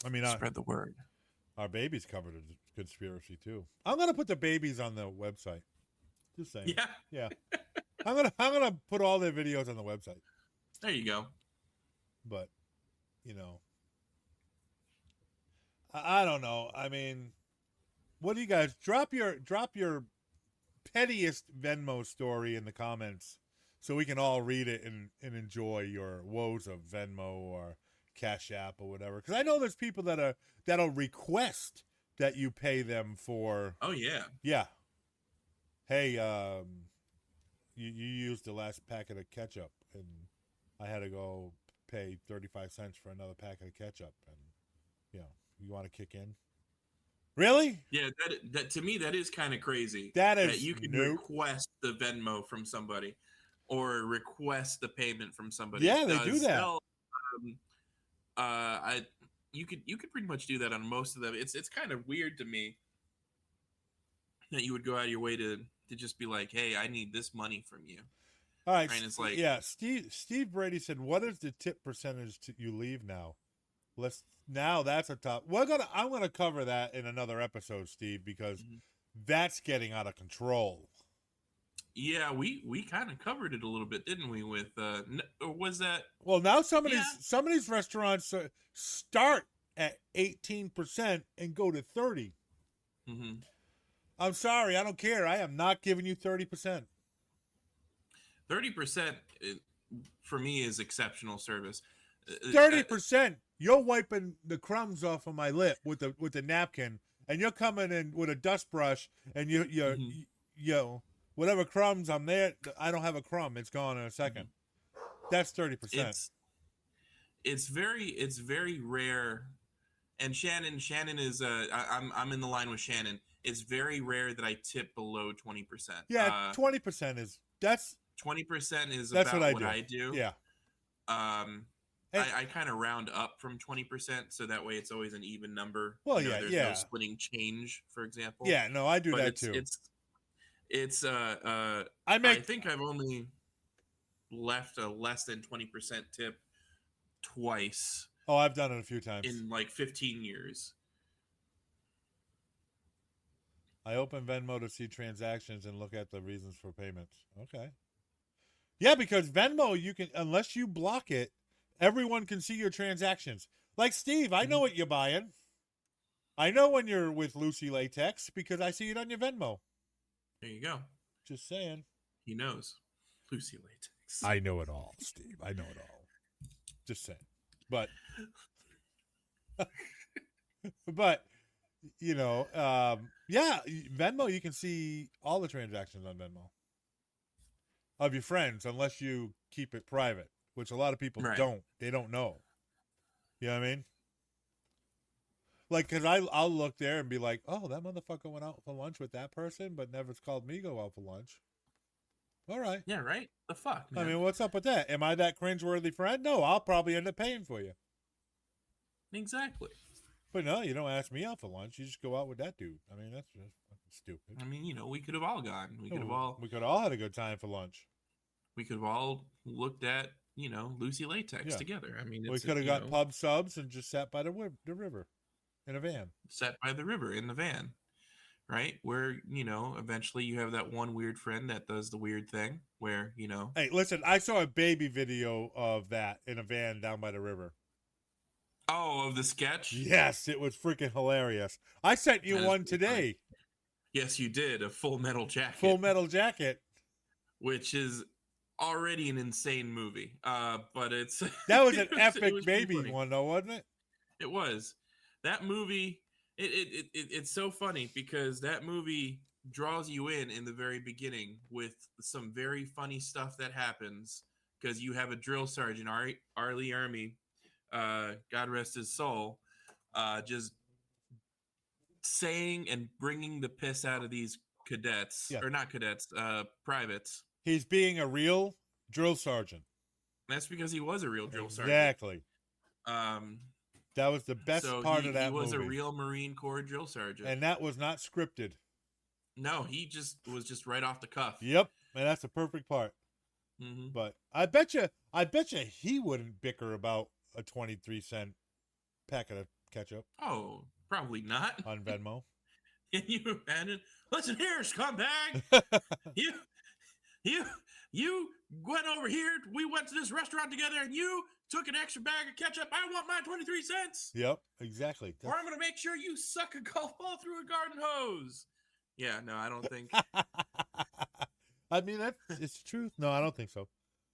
Speaker 3: I mean,
Speaker 4: spread the word.
Speaker 3: Our babies covered a conspiracy too. I'm gonna put the babies on the website. Just saying. Yeah. I'm gonna put all their videos on the website.
Speaker 4: There you go.
Speaker 3: But, I don't know. I mean, what do you guys drop your pettiest Venmo story in the comments so we can all read it and enjoy your woes of Venmo or Cash App or whatever. Because I know there's people that'll request that you pay them for.
Speaker 4: Oh yeah.
Speaker 3: Yeah. Hey, you used the last packet of ketchup, and I had to go pay 35 cents for another packet of ketchup, and you want to kick in. Really?
Speaker 4: Yeah, that to me that is kind of crazy.
Speaker 3: That
Speaker 4: That
Speaker 3: is
Speaker 4: you can
Speaker 3: nope.
Speaker 4: request the Venmo from somebody, or request the payment from somebody.
Speaker 3: Yeah,
Speaker 4: It
Speaker 3: they do
Speaker 4: does
Speaker 3: that.
Speaker 4: Still, I you could pretty much do that on most of them. It's kind of weird to me that you would go out of your way to just be like, hey, I need this money from you.
Speaker 3: All right.
Speaker 4: And it's like,
Speaker 3: yeah, Steve Brady said, what is the tip percentage you leave now? Now that's a top. I'm gonna cover that in another episode, Steve, because that's getting out of control.
Speaker 4: yeah, we kind of covered it a little bit, didn't we? With or was that?
Speaker 3: Well, now some of these restaurants start at 18% and go to 30.
Speaker 4: Mm-hmm.
Speaker 3: I'm sorry, I don't care. I am not giving you 30%.
Speaker 4: 30% for me is exceptional service.
Speaker 3: 30%. You're wiping the crumbs off of my lip with the napkin, and you're coming in with a dust brush, and you whatever crumbs I'm there. I don't have a crumb. It's gone in a second. That's 30%.
Speaker 4: It's very rare. And Shannon is I'm in the line with Shannon. It's very rare that I tip below 20%.
Speaker 3: Yeah, 20% is that's
Speaker 4: 20% is
Speaker 3: that's
Speaker 4: about
Speaker 3: what I do. Yeah.
Speaker 4: I kind of round up from 20%, so that way it's always an even number.
Speaker 3: Well,
Speaker 4: there's no splitting change, for example.
Speaker 3: Yeah, no, I do that too.
Speaker 4: I think I've only left a less than 20% tip twice.
Speaker 3: Oh, I've done it a few times
Speaker 4: in like 15 years.
Speaker 3: I open Venmo to see transactions and look at the reasons for payments. Okay. Yeah, because Venmo, you can, unless you block it, everyone can see your transactions. Like Steve, I know what you're buying. I know when you're with Lucy Latex because I see it on your Venmo.
Speaker 4: There you go.
Speaker 3: Just saying.
Speaker 4: He knows. Lucy Latex.
Speaker 3: I know it all, Steve. I know it all. Just saying. But yeah, Venmo, you can see all the transactions on Venmo of your friends, unless you keep it private, which a lot of people don't. They don't know. You know what I mean? Like, because I'll look there and be like, oh, that motherfucker went out for lunch with that person, but never called me go out for lunch. All right.
Speaker 4: Yeah, right? The fuck, man?
Speaker 3: I mean, what's up with that? Am I that cringeworthy friend? No, I'll probably end up paying for you.
Speaker 4: Exactly.
Speaker 3: But no, you don't ask me out for lunch. You just go out with that dude. I mean, that's just fucking stupid.
Speaker 4: I mean, we could have all gone. We could have
Speaker 3: all had a good time for lunch.
Speaker 4: We could have all looked at, Lucy Latex together. I mean,
Speaker 3: we could have got pub subs and just sat by the river in a van.
Speaker 4: Sat by the river in the van, right? Where, eventually you have that one weird friend that does the weird thing where,
Speaker 3: Hey, listen, I saw a baby video of that in a van down by the river.
Speaker 4: Oh, of the sketch?
Speaker 3: Yes, it was freaking hilarious. I sent you one today.
Speaker 4: Funny. Yes, you did. A Full Metal Jacket.
Speaker 3: Full Metal Jacket.
Speaker 4: Which is already an insane movie. But it's...
Speaker 3: That was an epic baby one, though, wasn't it?
Speaker 4: It was. That movie, it's so funny because that movie draws you in the very beginning with some very funny stuff that happens because you have a drill sergeant, Arlie Army, God rest his soul, just saying and bringing the piss out of these cadets, or not cadets, privates.
Speaker 3: He's being a real drill sergeant.
Speaker 4: That's because he was a real drill sergeant.
Speaker 3: Exactly. That was the best part of that movie.
Speaker 4: He was a real Marine Corps drill sergeant.
Speaker 3: And that was not scripted.
Speaker 4: No, he was just right off the cuff.
Speaker 3: Yep, and that's the perfect part.
Speaker 4: Mm-hmm.
Speaker 3: But I bet you he wouldn't bicker about a 23-cent packet of ketchup.
Speaker 4: Oh, probably not.
Speaker 3: On Venmo.
Speaker 4: Can you imagine? Listen here, scumbag. You went over here. We went to this restaurant together, and you took an extra bag of ketchup. I want my 23 cents.
Speaker 3: Yep, exactly.
Speaker 4: Or I'm going to make sure you suck a golf ball through a garden hose. Yeah, no, I don't think.
Speaker 3: I mean, it's the truth. No, I don't think so.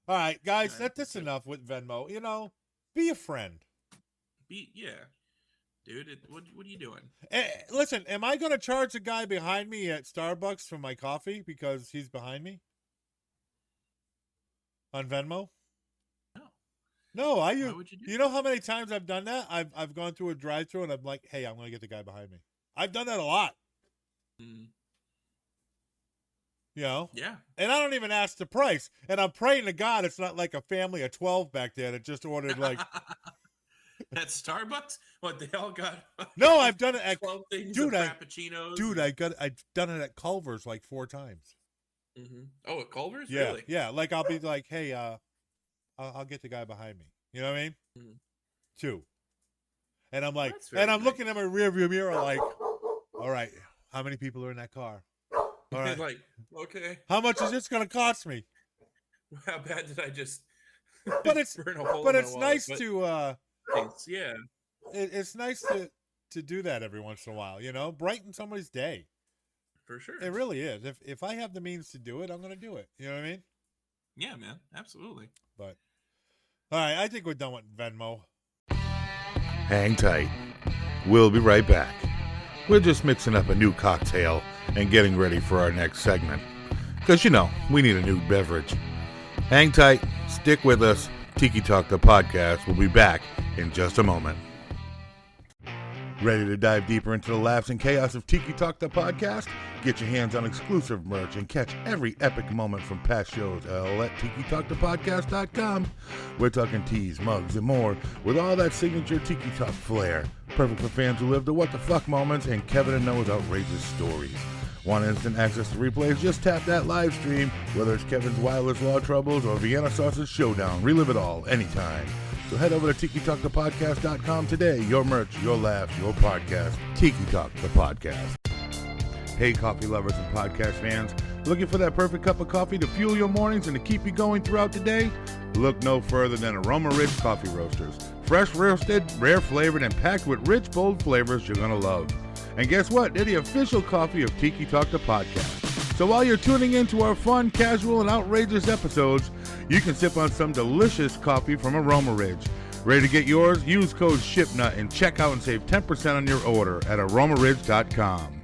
Speaker 3: All right, guys, that's enough with Venmo. Be a friend.
Speaker 4: Dude, what are you doing?
Speaker 3: Listen, am I going to charge the guy behind me at Starbucks for my coffee because he's behind me? On Venmo? No,
Speaker 4: Why would you do
Speaker 3: you know how many times I've done that? I've gone through a drive-thru and I'm like, hey, I'm going to get the guy behind me. I've done that a lot.
Speaker 4: Mm.
Speaker 3: You know?
Speaker 4: Yeah.
Speaker 3: And I don't even ask the price. And I'm praying to God it's not like a family of 12 back there that just ordered like.
Speaker 4: At Starbucks? What, they all got
Speaker 3: No, I've done it at
Speaker 4: 12 things
Speaker 3: dude,
Speaker 4: of frappuccinos?
Speaker 3: I've done it at Culver's like 4 times.
Speaker 4: Mm-hmm. Oh, at Culver's?
Speaker 3: Yeah,
Speaker 4: Really?
Speaker 3: yeah. Like I'll be like, hey, I'll get the guy behind me. You know what I mean?
Speaker 4: Mhm.
Speaker 3: 2. And I'm like,
Speaker 4: That's very
Speaker 3: and I'm
Speaker 4: nice.
Speaker 3: looking at my rearview mirror like, all right, how many people are in that car? All right,
Speaker 4: Like, okay,
Speaker 3: how much is this going to cost me?
Speaker 4: how bad did I just
Speaker 3: But it's
Speaker 4: burn a hole
Speaker 3: but
Speaker 4: in my
Speaker 3: it's
Speaker 4: wallet?
Speaker 3: nice
Speaker 4: But
Speaker 3: to
Speaker 4: yeah,
Speaker 3: it's nice to do that every once in a while. You know, brighten somebody's day.
Speaker 4: for sure.
Speaker 3: It really is. If I have the means to do it, I'm going to do it. You know what I mean?
Speaker 4: Yeah, man, absolutely.
Speaker 3: But all right, I think we're done with Venmo.
Speaker 2: Hang tight. We'll be right back. We're just mixing up a new cocktail and getting ready for our next segment. Because, we need a new beverage. Hang tight. Stick with us. Tiki Talk, the podcast, will be back in just a moment. Ready to dive deeper into the laughs and chaos of Tiki Talk, the podcast? Get your hands on exclusive merch and catch every epic moment from past shows all at TikiTalkThePodcast.com. We're talking teas, mugs, and more with all that signature Tiki Talk flair. Perfect for fans who live the what the fuck moments and Kevin and Noah's outrageous stories. Want instant access to replays? Just tap that live stream. Whether it's Kevin's wireless law troubles or Vienna Sausage Showdown, relive it all anytime. So head over to TikiTalkThePodcast.com today. Your merch, your laughs, your podcast. Tiki Talk, the podcast. Hey, coffee lovers and podcast fans. Looking for that perfect cup of coffee to fuel your mornings and to keep you going throughout the day? Look no further than Aroma Ridge Coffee Roasters. Fresh roasted, rare flavored, and packed with rich, bold flavors you're going to love. And guess what? They're the official coffee of Tiki Talk, the podcast. So while you're tuning in to our fun, casual, and outrageous episodes, you can sip on some delicious coffee from Aroma Ridge. Ready to get yours? Use code SHIPNUT and check out and save 10% on your order at aromaridge.com.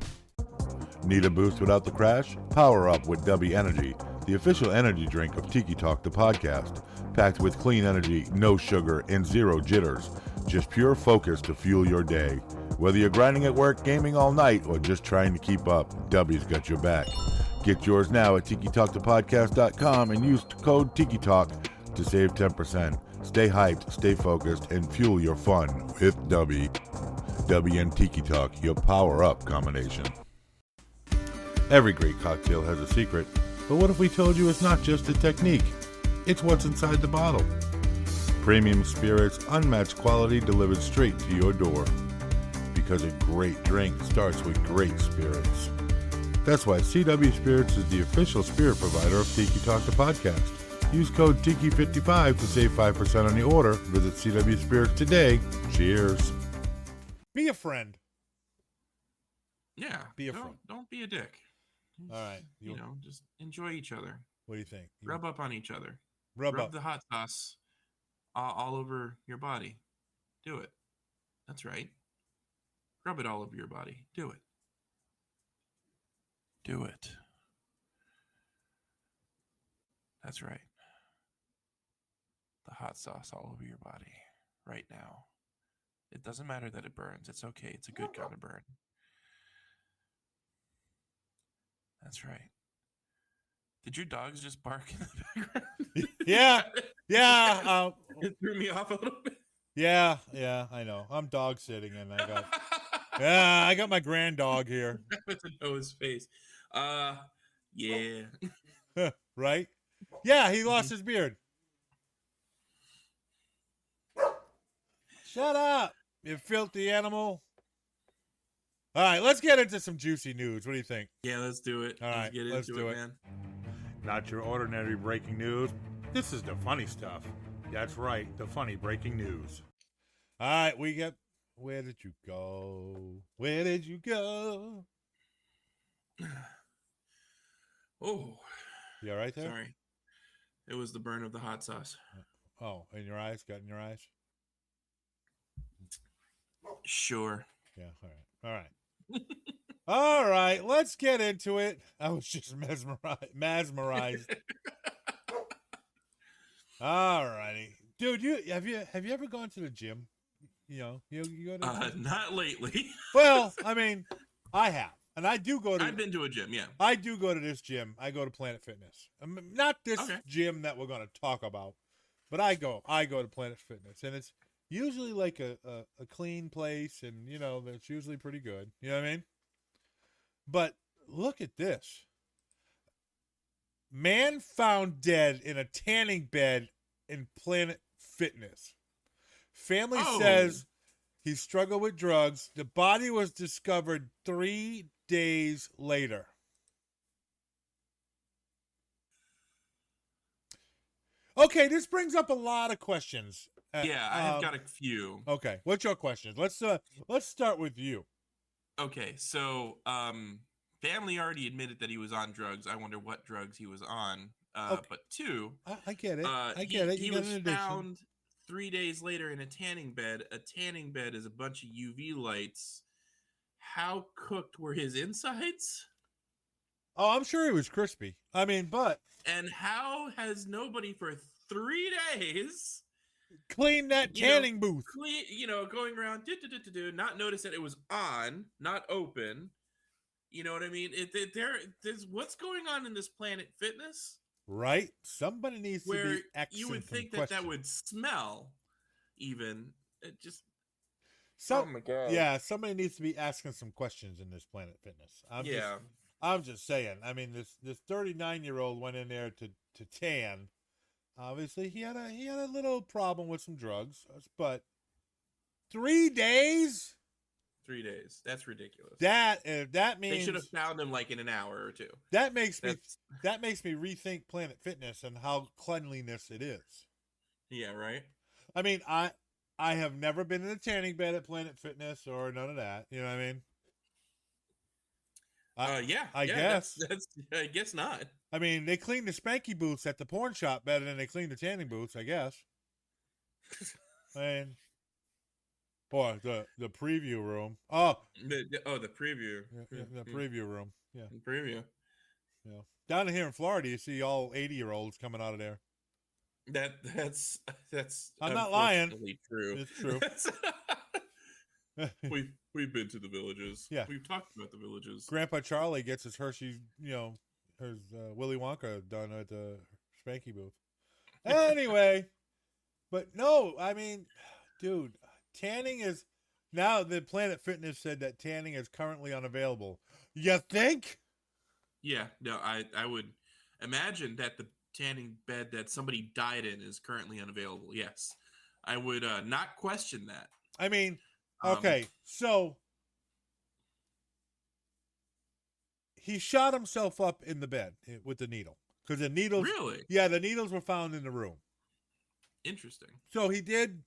Speaker 2: Need a boost without the crash? Power up with W Energy, the official energy drink of Tiki Talk, the podcast. Packed with clean energy, no sugar, and zero jitters. Just pure focus to fuel your day. Whether you're grinding at work, gaming all night, or just trying to keep up, W's got your back. Get yours now at TikiTalkThePodcast.com and use code TikiTalk to save 10%. Stay hyped, stay focused, and fuel your fun with W. W and Tiki Talk, your power-up combination. Every great cocktail has a secret, but what if we told you it's not just a technique? It's what's inside the bottle. Premium spirits, unmatched quality delivered straight to your door. Because a great drink starts with great spirits. That's why CW Spirits is the official spirit provider of Tiki Talk, the podcast. Use code TIKI55 to save 5% on the order. Visit CW Spirits today. Cheers.
Speaker 3: Be a friend.
Speaker 4: Yeah.
Speaker 3: Be a
Speaker 4: don't,
Speaker 3: friend.
Speaker 4: Don't be a dick.
Speaker 3: All right.
Speaker 4: Just enjoy each other.
Speaker 3: What do you think?
Speaker 4: Rub up on each other.
Speaker 3: Rub up.
Speaker 4: the hot sauce all over your body. Do it. That's right. Rub it all over your body. Do it. Do it. That's right. The hot sauce all over your body right now. It doesn't matter that it burns. It's okay. It's a good kind of burn. That's right. Did your dogs just bark in the background?
Speaker 3: Yeah. Yeah.
Speaker 4: It threw me off a little bit.
Speaker 3: Yeah. I know. I'm dog sitting and I got my grand dog here.
Speaker 4: With the nose face. Yeah.
Speaker 3: Right? Yeah, he lost his beard. Shut up, you filthy animal. All right, let's get into some juicy news. What do you think?
Speaker 4: Yeah, let's do it.
Speaker 3: All right,
Speaker 4: let's get
Speaker 3: let's
Speaker 4: into
Speaker 3: do
Speaker 4: it,
Speaker 3: it.
Speaker 4: man.
Speaker 3: Not your ordinary breaking news. This is the funny stuff. That's right, the funny breaking news. All right, we get... Where did you go? Where did you go?
Speaker 4: Oh.
Speaker 3: You all right there?
Speaker 4: Sorry. It was the burn of the hot sauce.
Speaker 3: Oh, in your eyes? Got in your eyes?
Speaker 4: Sure.
Speaker 3: Yeah, all right. All right, let's get into it. I was just mesmerized. All righty. Dude, have you ever gone to the gym? You go to
Speaker 4: Not lately.
Speaker 3: Well, I mean, I have. And I do go to
Speaker 4: I've been to a gym, yeah.
Speaker 3: I do go to this gym. I go to Planet Fitness. Not this
Speaker 4: Okay.
Speaker 3: gym that we're going to talk about, but I go to Planet Fitness, and it's usually like a clean place, and it's usually pretty good. You know what I mean? But look at this. Man found dead in a tanning bed in Planet Fitness. Family says he struggled with drugs. The body was discovered 3 days later. Okay, this brings up a lot of questions.
Speaker 4: Yeah, I have got a few.
Speaker 3: Okay, what's your questions? Let's start with you.
Speaker 4: Okay, so family already admitted that he was on drugs. I wonder what drugs he was on.
Speaker 3: Okay.
Speaker 4: But two,
Speaker 3: I get it. I get it.
Speaker 4: He was found 3 days later in a tanning bed. A tanning bed is a bunch of UV lights. How cooked were his insides?
Speaker 3: Oh, I'm sure he was crispy. I mean, but
Speaker 4: And how has nobody for 3 days
Speaker 3: clean that tanning booth?
Speaker 4: Going around, not notice that it was on, not open. You know what I mean? There's what's going on in this Planet Fitness,
Speaker 3: right? Somebody needs to be asking
Speaker 4: you would think that would smell. Even it just. Oh my god!
Speaker 3: Yeah, somebody needs to be asking some questions in this Planet Fitness. I'm just saying. I mean, this 39-year-old went in there to tan. Obviously, he had a little problem with some drugs, but 3 days.
Speaker 4: 3 days. That's ridiculous.
Speaker 3: That means
Speaker 4: they should have found him like in an hour or two.
Speaker 3: That makes me rethink Planet Fitness and how cleanliness it is.
Speaker 4: Yeah, right.
Speaker 3: I mean, I have never been in a tanning bed at Planet Fitness or none of that. You know what I mean? I guess.
Speaker 4: I guess not.
Speaker 3: I mean, they clean the spanky booths at the porn shop better than they clean the tanning booths, I guess. And boy, the preview room. Oh,
Speaker 4: the preview.
Speaker 3: The preview room. Yeah,
Speaker 4: the preview.
Speaker 3: Yeah, down here in Florida, you see all 80-year-olds coming out of there.
Speaker 4: That's.
Speaker 3: I'm not lying.
Speaker 4: True.
Speaker 3: It's true.
Speaker 4: We've been to the villages.
Speaker 3: Yeah,
Speaker 4: we've talked about the villages.
Speaker 3: Grandpa Charlie gets his Hershey's, his Willy Wonka done at the spanky booth. Anyway, but no, I mean, dude, tanning is now. The Planet Fitness said that tanning is currently unavailable. You think?
Speaker 4: Yeah, no, I would imagine that the tanning bed that somebody died in is currently unavailable. Yes, I would not question that.
Speaker 3: I mean, okay, so he shot himself up in the bed with the needle because the needles.
Speaker 4: Really?
Speaker 3: Yeah, the needles were found in the room.
Speaker 4: Interesting.
Speaker 3: So he did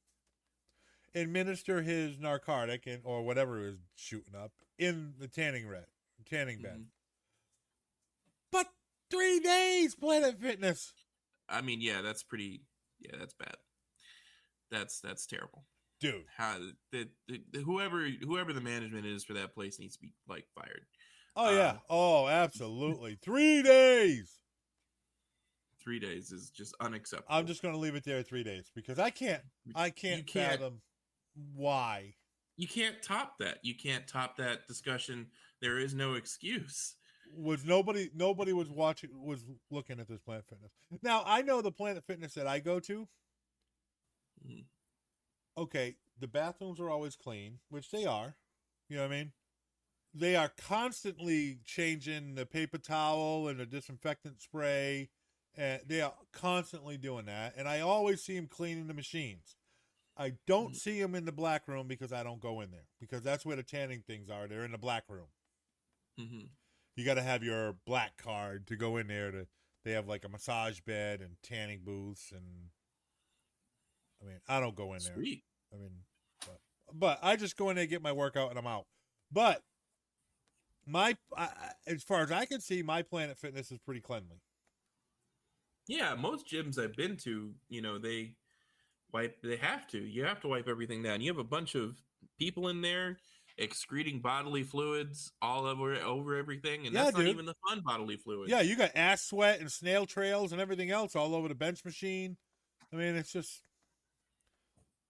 Speaker 3: administer his narcotic or whatever he was shooting up in the tanning bed. Mm-hmm. But 3 days, Planet Fitness.
Speaker 4: I mean, yeah, that's pretty. Yeah, that's bad. That's terrible,
Speaker 3: dude.
Speaker 4: How whoever the management is for that place needs to be like fired.
Speaker 3: Oh yeah. Oh, absolutely. 3 days.
Speaker 4: 3 days is just unacceptable.
Speaker 3: I'm just going to leave it there at 3 days because I can't fathom why.
Speaker 4: You can't top that. You can't top that discussion. There is no excuse.
Speaker 3: Nobody was looking at this Planet Fitness. Now, I know the Planet Fitness that I go to.
Speaker 4: Mm-hmm.
Speaker 3: Okay, the bathrooms are always clean, which they are. You know what I mean? They are constantly changing the paper towel and the disinfectant spray. And they are constantly doing that. And I always see them cleaning the machines. I don't see them in the black room because I don't go in there. Because that's where the tanning things are. They're in the black room.
Speaker 4: Mm-hmm.
Speaker 3: You got to have your black card to go in there. They have like a massage bed and tanning booths. And I mean, I don't go in there.
Speaker 4: Sweet.
Speaker 3: I mean, but I just go in there, get my workout, and I'm out. But as far as I can see, my Planet Fitness is pretty cleanly.
Speaker 4: Yeah, most gyms I've been to, they have to. You have to wipe everything down. You have a bunch of people in there excreting bodily fluids all over everything, and that's not even the fun bodily fluids.
Speaker 3: Yeah, you got ass sweat and snail trails and everything else all over the bench machine. I mean, it's just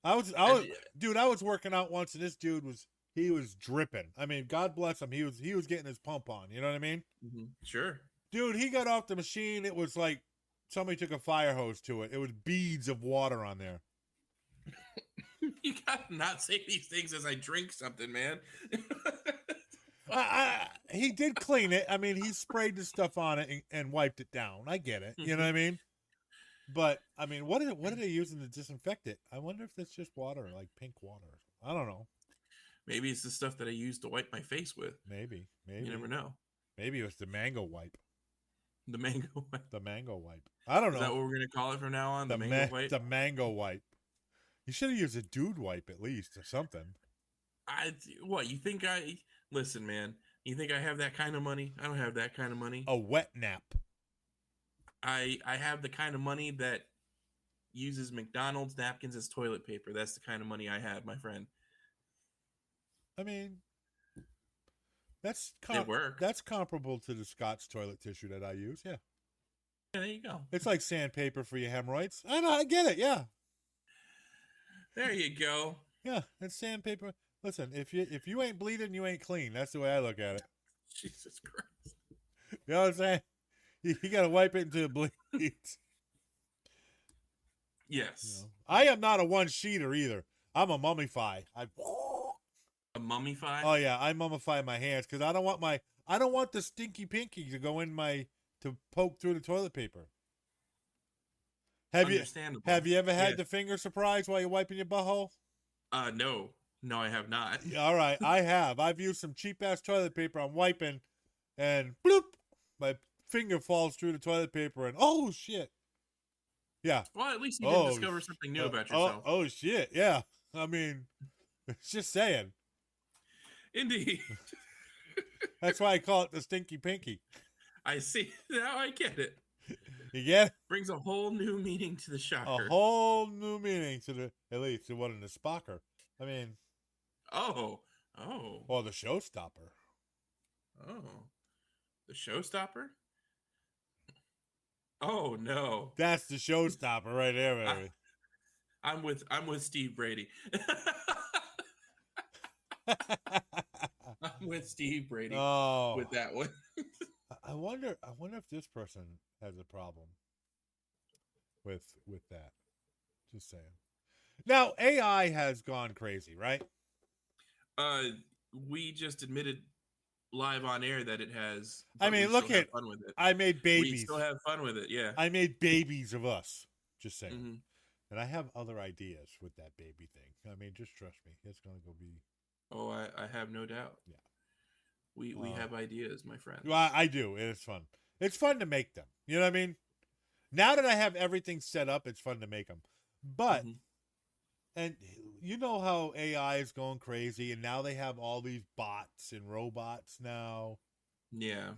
Speaker 3: I was working out once, and this dude was dripping. I mean, God bless him. He was getting his pump on. You know what I mean?
Speaker 4: Mm-hmm. Sure.
Speaker 3: Dude, he got off the machine. It was like somebody took a fire hose to it. It was beads of water on there.
Speaker 4: You gotta not say these things as I drink something, man.
Speaker 3: He did clean it. I mean, he sprayed the stuff on it and wiped it down. I get it. You know what I mean? But I mean, what are they using to disinfect it? I wonder if it's just water, like pink water. I don't know.
Speaker 4: Maybe it's the stuff that I use to wipe my face with.
Speaker 3: Maybe.
Speaker 4: You never know.
Speaker 3: Maybe it was the mango wipe.
Speaker 4: The mango wipe.
Speaker 3: The mango wipe. I don't know.
Speaker 4: Is that what we're gonna call it from now on? The mango wipe.
Speaker 3: The mango wipe. You should have used a dude wipe at least or something.
Speaker 4: You think listen, man? You think I have that kind of money? I don't have that kind of money.
Speaker 3: A wet nap.
Speaker 4: I have the kind of money that uses McDonald's napkins as toilet paper. That's the kind of money I have, my friend.
Speaker 3: I mean,
Speaker 4: it works.
Speaker 3: That's comparable to the Scott's toilet tissue that I use. Yeah.
Speaker 4: Yeah, there you go.
Speaker 3: It's like sandpaper for your hemorrhoids. I know. I get it. Yeah.
Speaker 4: There you go.
Speaker 3: Yeah, it's sandpaper. Listen, if you ain't bleeding, you ain't clean. That's the way I look at it.
Speaker 4: Jesus Christ.
Speaker 3: You know what I'm saying? You got to wipe it until it bleeds.
Speaker 4: Yes.
Speaker 3: I am not a one-sheeter either. I'm a mummify.
Speaker 4: A mummify?
Speaker 3: Oh yeah, I mummify my hands because I don't want the stinky pinky to go in to poke through the toilet paper. Have you ever had the finger surprise while you're wiping your butthole?
Speaker 4: No, I have not.
Speaker 3: All right, I have. I've used some cheap ass toilet paper. I'm wiping, and bloop, my finger falls through the toilet paper, and oh shit. Yeah.
Speaker 4: Well, at least you did discover something new about yourself.
Speaker 3: Oh shit, yeah. I mean, just saying.
Speaker 4: Indeed.
Speaker 3: That's why I call it the stinky pinky.
Speaker 4: I see. Now I get it.
Speaker 3: You get it?
Speaker 4: Brings a whole new meaning to the shocker.
Speaker 3: A whole new meaning to at least to what in the spocker. I mean.
Speaker 4: Oh.
Speaker 3: Or the showstopper.
Speaker 4: Oh. The showstopper? Oh no.
Speaker 3: That's the showstopper right there, baby.
Speaker 4: I'm with Steve Brady. I'm with Steve Brady with that one.
Speaker 3: I wonder if this person has a problem with that. Just saying. Now AI has gone crazy, right?
Speaker 4: We just admitted live on air that it has.
Speaker 3: I mean, look at
Speaker 4: fun with it.
Speaker 3: I made babies.
Speaker 4: We still have fun with it, yeah.
Speaker 3: I made babies of us. Just saying.
Speaker 4: Mm-hmm.
Speaker 3: And I have other ideas with that baby thing. I mean, just trust me. It's gonna go be.
Speaker 4: Oh, I have no doubt.
Speaker 3: Yeah.
Speaker 4: We have ideas, my friend.
Speaker 3: Well, I do. It's fun. It's fun to make them. You know what I mean? Now that I have everything set up, it's fun to make them. But, and you know how AI is going crazy, and now they have all these bots and robots now.
Speaker 4: Yeah.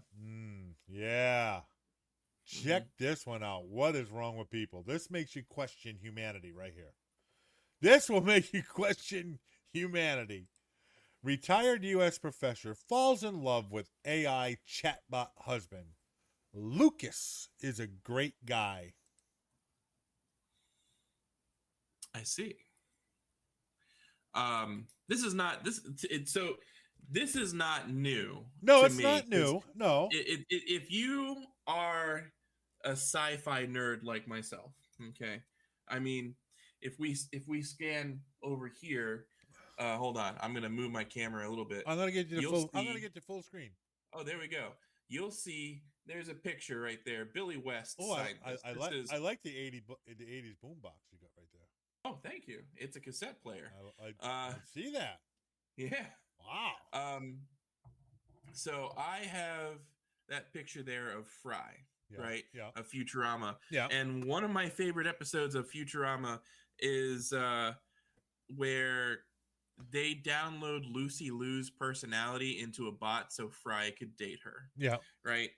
Speaker 3: Yeah. Check this one out. What is wrong with people? This makes you question humanity right here. This will make you question humanity. Retired U.S. professor falls in love with AI chatbot husband. Lucas is a great guy.
Speaker 4: I see. This is not new.
Speaker 3: No, it's not new. No.
Speaker 4: If you are a sci-fi nerd like myself, okay. I mean, if we scan over here, hold on. I'm gonna move my camera a little bit.
Speaker 3: I'm gonna get you the full screen.
Speaker 4: Oh, there we go. You'll see. There's a picture right there. Billy West.
Speaker 3: Oh, I like the 80s boombox you got right there.
Speaker 4: Oh, thank you. It's a cassette player.
Speaker 3: I see that.
Speaker 4: Yeah.
Speaker 3: Wow.
Speaker 4: So I have that picture there of Fry, right?
Speaker 3: Yeah.
Speaker 4: Of Futurama.
Speaker 3: Yeah.
Speaker 4: And one of my favorite episodes of Futurama is where they download Lucy Liu's personality into a bot so Fry could date her.
Speaker 3: Yeah.
Speaker 4: Right?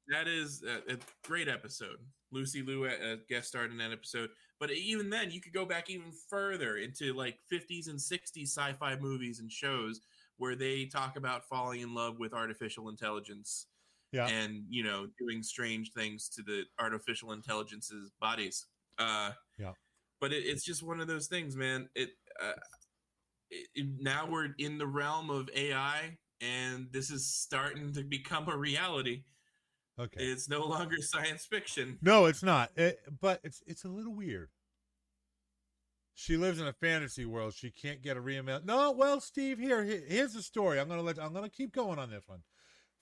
Speaker 4: That is a great episode. Lucy Liu guest starred in that episode. But even then, you could go back even further into like 50s and 60s sci-fi movies and shows where they talk about falling in love with artificial intelligence.
Speaker 3: Yeah.
Speaker 4: And, doing strange things to the artificial intelligence's bodies.
Speaker 3: Yeah.
Speaker 4: But it's just one of those things, man. Now we're in the realm of AI, and this is starting to become a reality.
Speaker 3: Okay.
Speaker 4: It's no longer science fiction.
Speaker 3: No, it's not. But it's a little weird. She lives in a fantasy world. She can't get a real mail. No, well, Steve, here's the story. I'm gonna keep going on this one.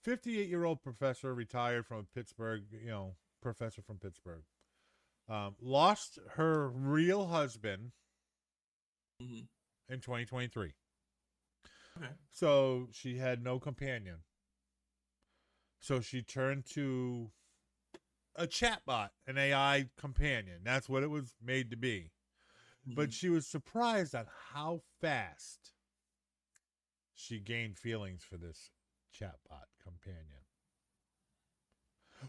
Speaker 3: 58-year-old professor retired from Pittsburgh. Professor from Pittsburgh. Lost her real husband
Speaker 4: Mm-hmm.
Speaker 3: in 2023.
Speaker 4: Okay.
Speaker 3: So she had no companion. So she turned to a chatbot, an AI companion. That's what it was made to be.
Speaker 4: Mm-hmm.
Speaker 3: But she was surprised at how fast she gained feelings for this chatbot companion.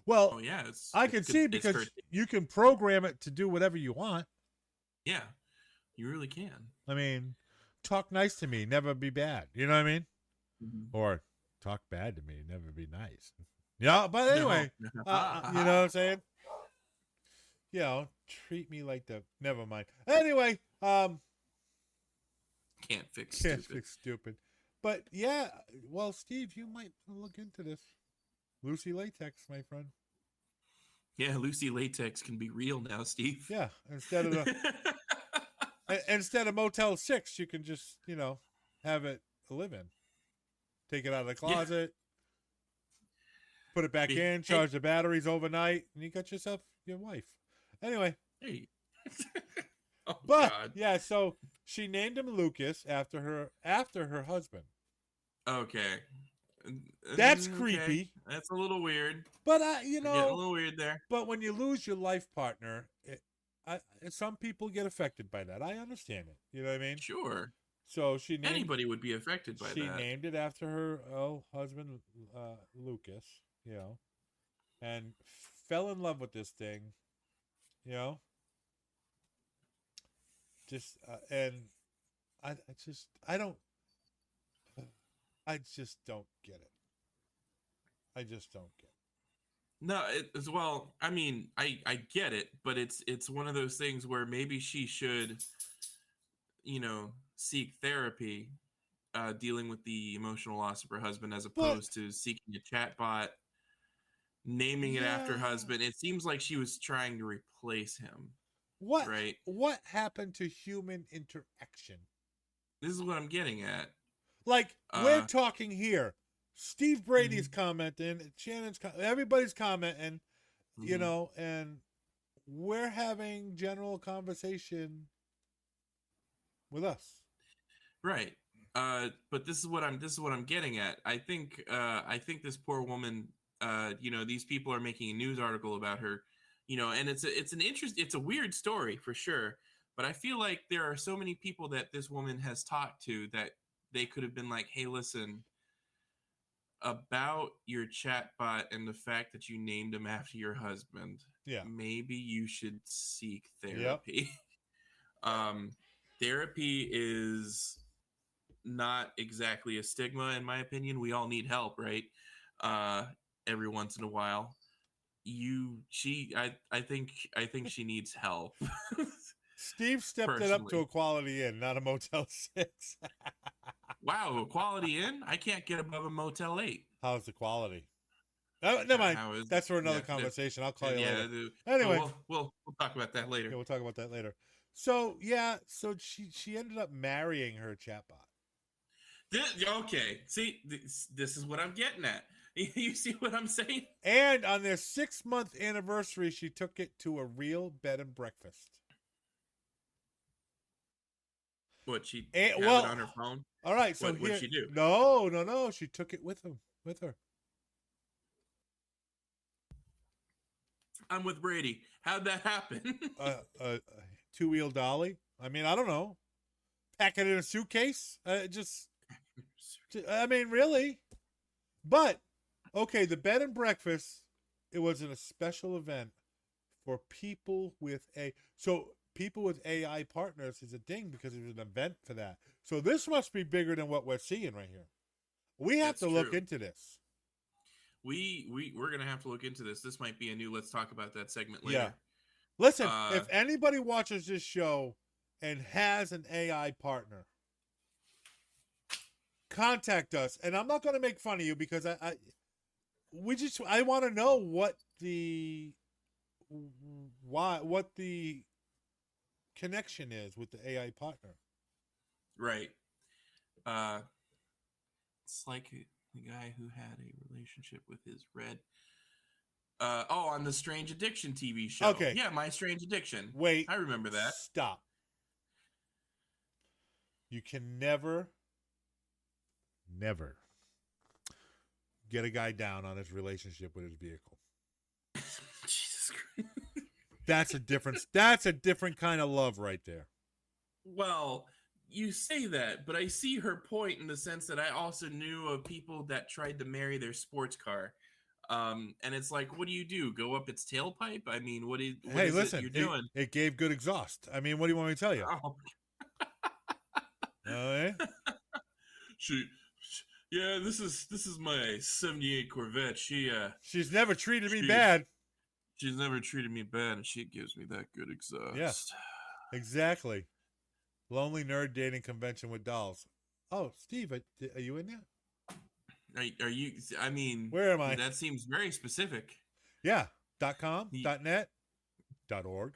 Speaker 3: Well,
Speaker 4: oh yeah,
Speaker 3: I can see because you can program it to do whatever you want.
Speaker 4: Yeah, you really can.
Speaker 3: I mean, talk nice to me, never be bad. You know what I mean?
Speaker 4: Mm-hmm.
Speaker 3: Or talk bad to me, never be nice. Yeah, but anyway,
Speaker 4: No.
Speaker 3: you know what I'm saying? Treat me like the. Never mind. Anyway,
Speaker 4: can't fix
Speaker 3: stupid. But yeah, well, Steve, you might look into this. Lucy Latex, my friend.
Speaker 4: Yeah, Lucy Latex can be real now, Steve.
Speaker 3: Yeah, instead of Motel 6, you can just have it live in. Take it out of the closet, put it back in, charge the batteries overnight, and you got yourself your wife. Anyway.
Speaker 4: Hey. Oh,
Speaker 3: but
Speaker 4: God.
Speaker 3: Yeah, so she named him Lucas after her husband.
Speaker 4: Okay.
Speaker 3: That's creepy.
Speaker 4: That's a little weird.
Speaker 3: But
Speaker 4: a little weird there.
Speaker 3: But when you lose your life partner, some people get affected by that. I understand it. You know what I mean?
Speaker 4: Sure.
Speaker 3: So
Speaker 4: anybody would be affected by that.
Speaker 3: She named it after her husband, Lucas. And fell in love with this thing. Just and I just don't get it. I just don't get it.
Speaker 4: No, well, I mean, I get it, but it's one of those things where maybe she should, seek therapy, dealing with the emotional loss of her husband, as opposed to seeking a chatbot, naming it after her husband. It seems like she was trying to replace him.
Speaker 3: What happened to human interaction?
Speaker 4: This is what I'm getting at.
Speaker 3: Like, we're talking here. Steve Brady's commenting, Shannon's everybody's commenting, and we're having general conversation with us.
Speaker 4: Right. But this is what I'm getting at. I think this poor woman, these people are making a news article about her, and it's a weird story for sure. But I feel like there are so many people that this woman has talked to that they could have been like, hey, listen, about your chatbot and the fact that you named him after your husband.
Speaker 3: Yeah.
Speaker 4: Maybe you should seek therapy. Yep. Therapy is not exactly a stigma, in my opinion. We all need help, right? Every once in a while. I think she needs help.
Speaker 3: Steve stepped it up to a Quality Inn, not a Motel 6.
Speaker 4: Wow, a Quality Inn? I can't get above a Motel 8.
Speaker 3: How's the quality? Never mind. That's for another conversation. I'll call you later. Anyway,
Speaker 4: we'll talk about that later.
Speaker 3: Yeah, we'll talk about that later. So she ended up marrying her chatbot.
Speaker 4: Okay, see, this is what I'm getting at. You see what I'm saying?
Speaker 3: And on their 6-month anniversary, she took it to a real bed and breakfast.
Speaker 4: What, she had it on her phone?
Speaker 3: All right, so
Speaker 4: what did she do?
Speaker 3: No, she took it with her.
Speaker 4: I'm with Brady. How'd that happen?
Speaker 3: 2-wheel dolly. I mean, I don't know. Pack it in a suitcase. Really. But okay, the bed and breakfast. It was in a special event for people with people with AI partners is a thing because it was an event for that. So this must be bigger than what we're seeing right here. We have to look into this.
Speaker 4: We're gonna have to look into this. This might be a new. Let's talk about that segment later.
Speaker 3: Listen, if anybody watches this show and has an AI partner, contact us. And I'm not going to make fun of you because I want to know what the connection is with the AI partner.
Speaker 4: Right. It's like the guy who had a relationship with his red. On the Strange Addiction TV show.
Speaker 3: Okay.
Speaker 4: Yeah, My Strange Addiction.
Speaker 3: Wait.
Speaker 4: I remember that.
Speaker 3: Stop. You can never get a guy down on his relationship with his vehicle.
Speaker 4: Jesus Christ.
Speaker 3: That's a different kind of love right there.
Speaker 4: Well, you say that, but I see her point in the sense that I also knew of people that tried to marry their sports car. And it's like, what do you do? Go up its tailpipe? I mean, what is
Speaker 3: listen,
Speaker 4: it you're doing?
Speaker 3: It gave good exhaust. I mean, what do you want me to tell you?
Speaker 4: Oh. Yeah, this is my 78 Corvette.
Speaker 3: She's never treated me bad.
Speaker 4: She's never treated me bad, and she gives me that good exhaust.
Speaker 3: Yeah, exactly. Lonely nerd dating convention with dolls. Oh, Steve, are you in there?
Speaker 4: Are you? I mean,
Speaker 3: where am I?
Speaker 4: That seems very specific.
Speaker 3: Yeah. .com, .net, .org,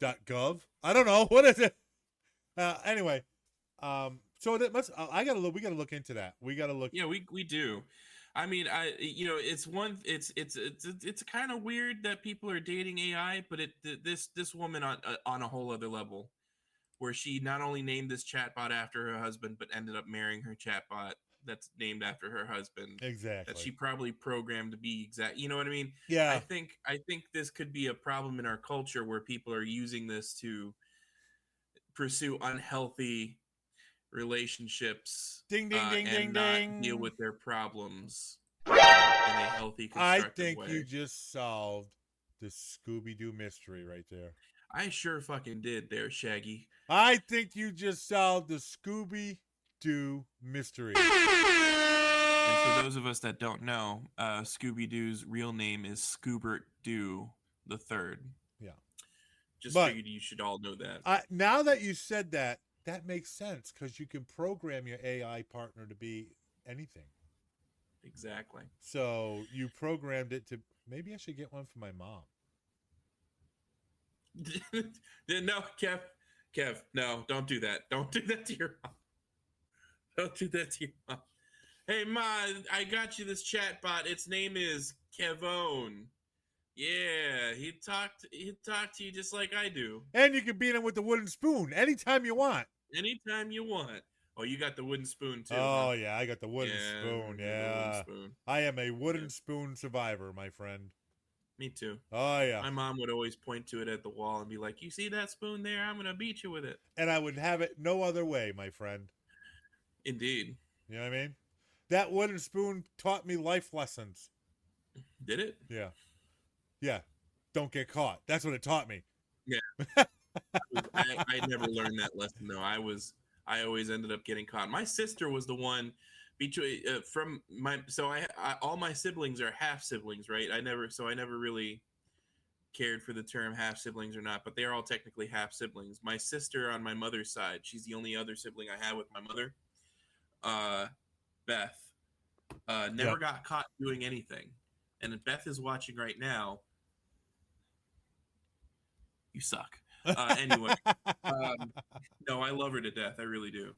Speaker 3: .gov. I don't know. What is it? Anyway, so that must. We gotta look into that. We gotta look.
Speaker 4: Yeah, we do. I mean, it's kind of weird that people are dating AI, but this woman on a whole other level, where she not only named this chatbot after her husband, but ended up marrying her chatbot that's named after her husband.
Speaker 3: Exactly.
Speaker 4: That she probably programmed to be exact. You know what I mean?
Speaker 3: Yeah.
Speaker 4: I think this could be a problem in our culture where people are using this to pursue unhealthy relationships.
Speaker 3: Ding ding ding ding ding.
Speaker 4: Deal with their problems in a healthy, constructive way.
Speaker 3: I think you just solved the Scooby-Doo mystery right there.
Speaker 4: I sure fucking did there, Shaggy.
Speaker 3: I think you just solved the Scooby-Doo mystery.
Speaker 4: And for those of us that don't know, Scooby-Doo's real name is Scoobert Doo the Third.
Speaker 3: Yeah.
Speaker 4: Just figured you should all know that.
Speaker 3: Now that you said that, that makes sense because you can program your AI partner to be anything.
Speaker 4: Exactly.
Speaker 3: So you programmed it to. Maybe I should get one for my mom.
Speaker 4: No, Kev, no, don't do that. Don't do that to your mom. Don't do that to your mom. Hey, Ma, I got you this chatbot. Its name is Kevone. Yeah, he'd talk to you just like I do.
Speaker 3: And you can beat him with the wooden spoon anytime you want.
Speaker 4: Anytime you want. Oh, you got the wooden spoon too.
Speaker 3: Oh,
Speaker 4: huh?
Speaker 3: yeah, I got the wooden spoon. Yeah.
Speaker 4: Wooden spoon.
Speaker 3: I am a wooden spoon survivor, my friend.
Speaker 4: Me too.
Speaker 3: Oh, yeah.
Speaker 4: My mom would always point to it at the wall and be like, you see that spoon there? I'm going to beat you with it.
Speaker 3: And I would have it no other way, my friend.
Speaker 4: Indeed.
Speaker 3: You know what I mean? That wooden spoon taught me life lessons.
Speaker 4: Did it?
Speaker 3: Yeah. Yeah. Don't get caught. That's what it taught me.
Speaker 4: Yeah. I never learned that lesson, though. I always ended up getting caught. My sister was the one between all my siblings are half siblings, right? I never really cared for the term half siblings or not, but they're all technically half siblings. My sister on my mother's side, she's the only other sibling I have with my mother. Beth never got caught doing anything, and if Beth is watching right now, you suck. Anyway, no, I love her to death. I really do.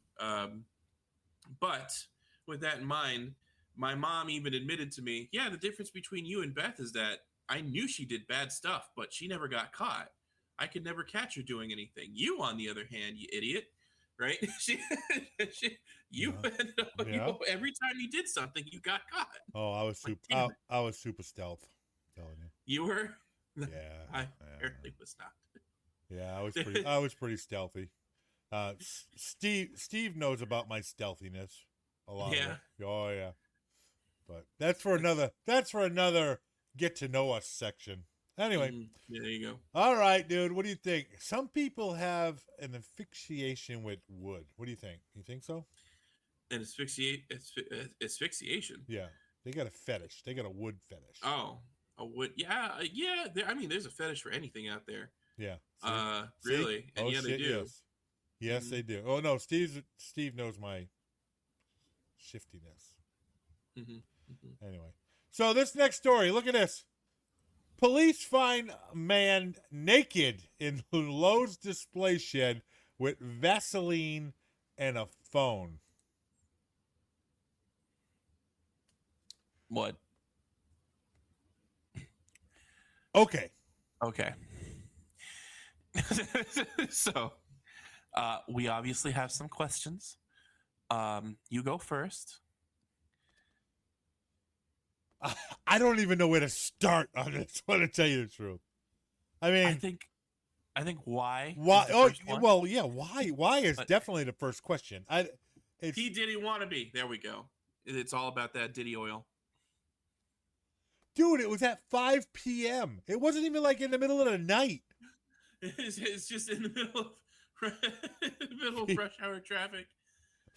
Speaker 4: But with that in mind, my mom even admitted to me, yeah, the difference between you and Beth is that I knew she did bad stuff, but she never got caught. I could never catch her doing anything. You, on the other hand, you idiot, right? Every time you did something, you got caught.
Speaker 3: Oh, I was super stealth. Telling you.
Speaker 4: You were?
Speaker 3: Yeah.
Speaker 4: I apparently was not.
Speaker 3: Yeah, I was pretty stealthy. Steve knows about my stealthiness a lot.
Speaker 4: Yeah.
Speaker 3: Oh yeah. But that's for another get to know us section. Anyway.
Speaker 4: There you go.
Speaker 3: All right, dude. What do you think? Some people have an asphyxiation with wood. What do you think? You think so?
Speaker 4: An asphyxiation?
Speaker 3: Yeah. They got a fetish. They got a wood fetish.
Speaker 4: Oh. Yeah. I mean, there's a fetish for anything out there.
Speaker 3: Yeah.
Speaker 4: Really, and yeah, they do.
Speaker 3: Yes, they do. Oh no, Steve knows my shiftiness. Anyway, so this next story, look at this. Police find man naked in Lowe's display shed with Vaseline and a phone.
Speaker 4: What?
Speaker 3: Okay.
Speaker 4: So, we obviously have some questions. You go first.
Speaker 3: I don't even know where to start on this one, to tell you the truth. I mean,
Speaker 4: I think why?
Speaker 3: Why? Oh,
Speaker 4: One?
Speaker 3: well, yeah. Why? Why is definitely the first question.
Speaker 4: He Diddy wannabe. There we go. It's all about that Diddy oil.
Speaker 3: Dude, it was at 5 p.m. It wasn't even like in the middle of the night.
Speaker 4: It's just in the middle of rush hour traffic.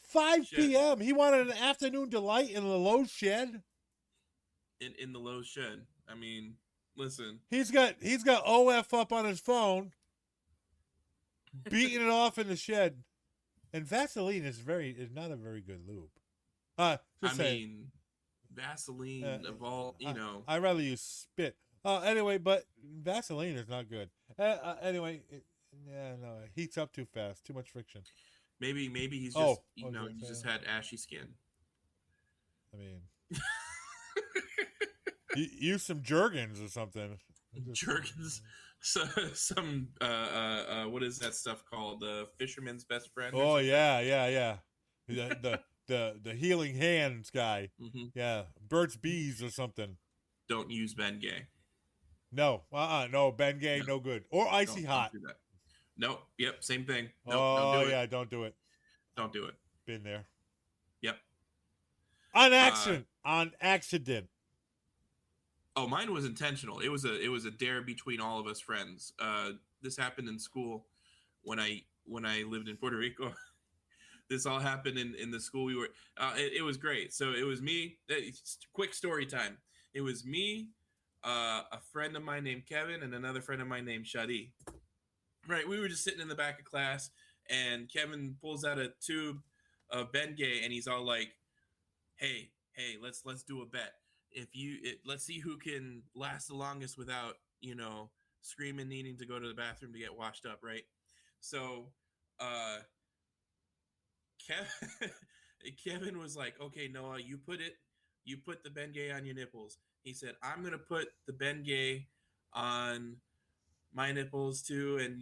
Speaker 3: 5 p.m. He wanted an afternoon delight in the Lowe's shed.
Speaker 4: In the Lowe's shed. I mean, listen.
Speaker 3: He's got OF up on his phone, beating it off in the shed. And Vaseline is not a very good lube.
Speaker 4: Mean, Vaseline of all,
Speaker 3: I'd rather use spit. Anyway, but Vaseline is not good. Anyway, it heats up too fast. Too much friction.
Speaker 4: Maybe he's just he just had ashy skin.
Speaker 3: I mean, use some Jergens or something.
Speaker 4: Jergens, some what is that stuff called? The fisherman's best friend.
Speaker 3: Oh yeah. The healing hands guy.
Speaker 4: Mm-hmm.
Speaker 3: Yeah, Burt's Bees or something.
Speaker 4: Don't use Bengay.
Speaker 3: No, no Bengay, no good. Or Icy Hot.
Speaker 4: Don't do that. Nope. Yep. Same thing.
Speaker 3: Nope, don't do it.
Speaker 4: Don't do it.
Speaker 3: Been there.
Speaker 4: Yep.
Speaker 3: On accident.
Speaker 4: Oh, mine was intentional. It was a dare between all of us friends. This happened in school when I lived in Puerto Rico. This all happened in the school we were. It was great. So it was me. Quick story time. It was me, a friend of mine named Kevin, and another friend of mine named Shadi. Right. We were just sitting in the back of class, and Kevin pulls out a tube of Bengay, and he's all like, "Hey, let's do a bet. Let's see who can last the longest without screaming, needing to go to the bathroom to get washed up." Right. So, Kevin was like, "Okay, Noah, you put the Bengay on your nipples." He said, "I'm gonna put the Bengay on my nipples too, and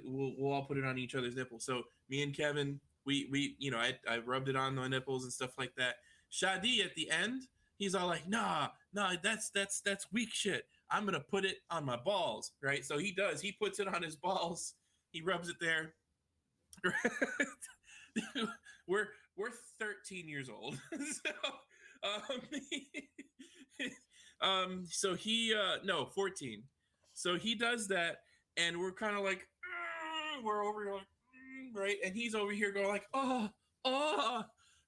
Speaker 4: we'll all put it on each other's nipples." So me and Kevin, we I rubbed it on my nipples and stuff like that. Shadi at the end, he's all like, "Nah, that's weak shit. I'm gonna put it on my balls." Right? So he does. He puts it on his balls. He rubs it there. We're 13 years old. So he 14. So he does that, and we're kind of like, we're over here like, right, and he's over here going like, oh,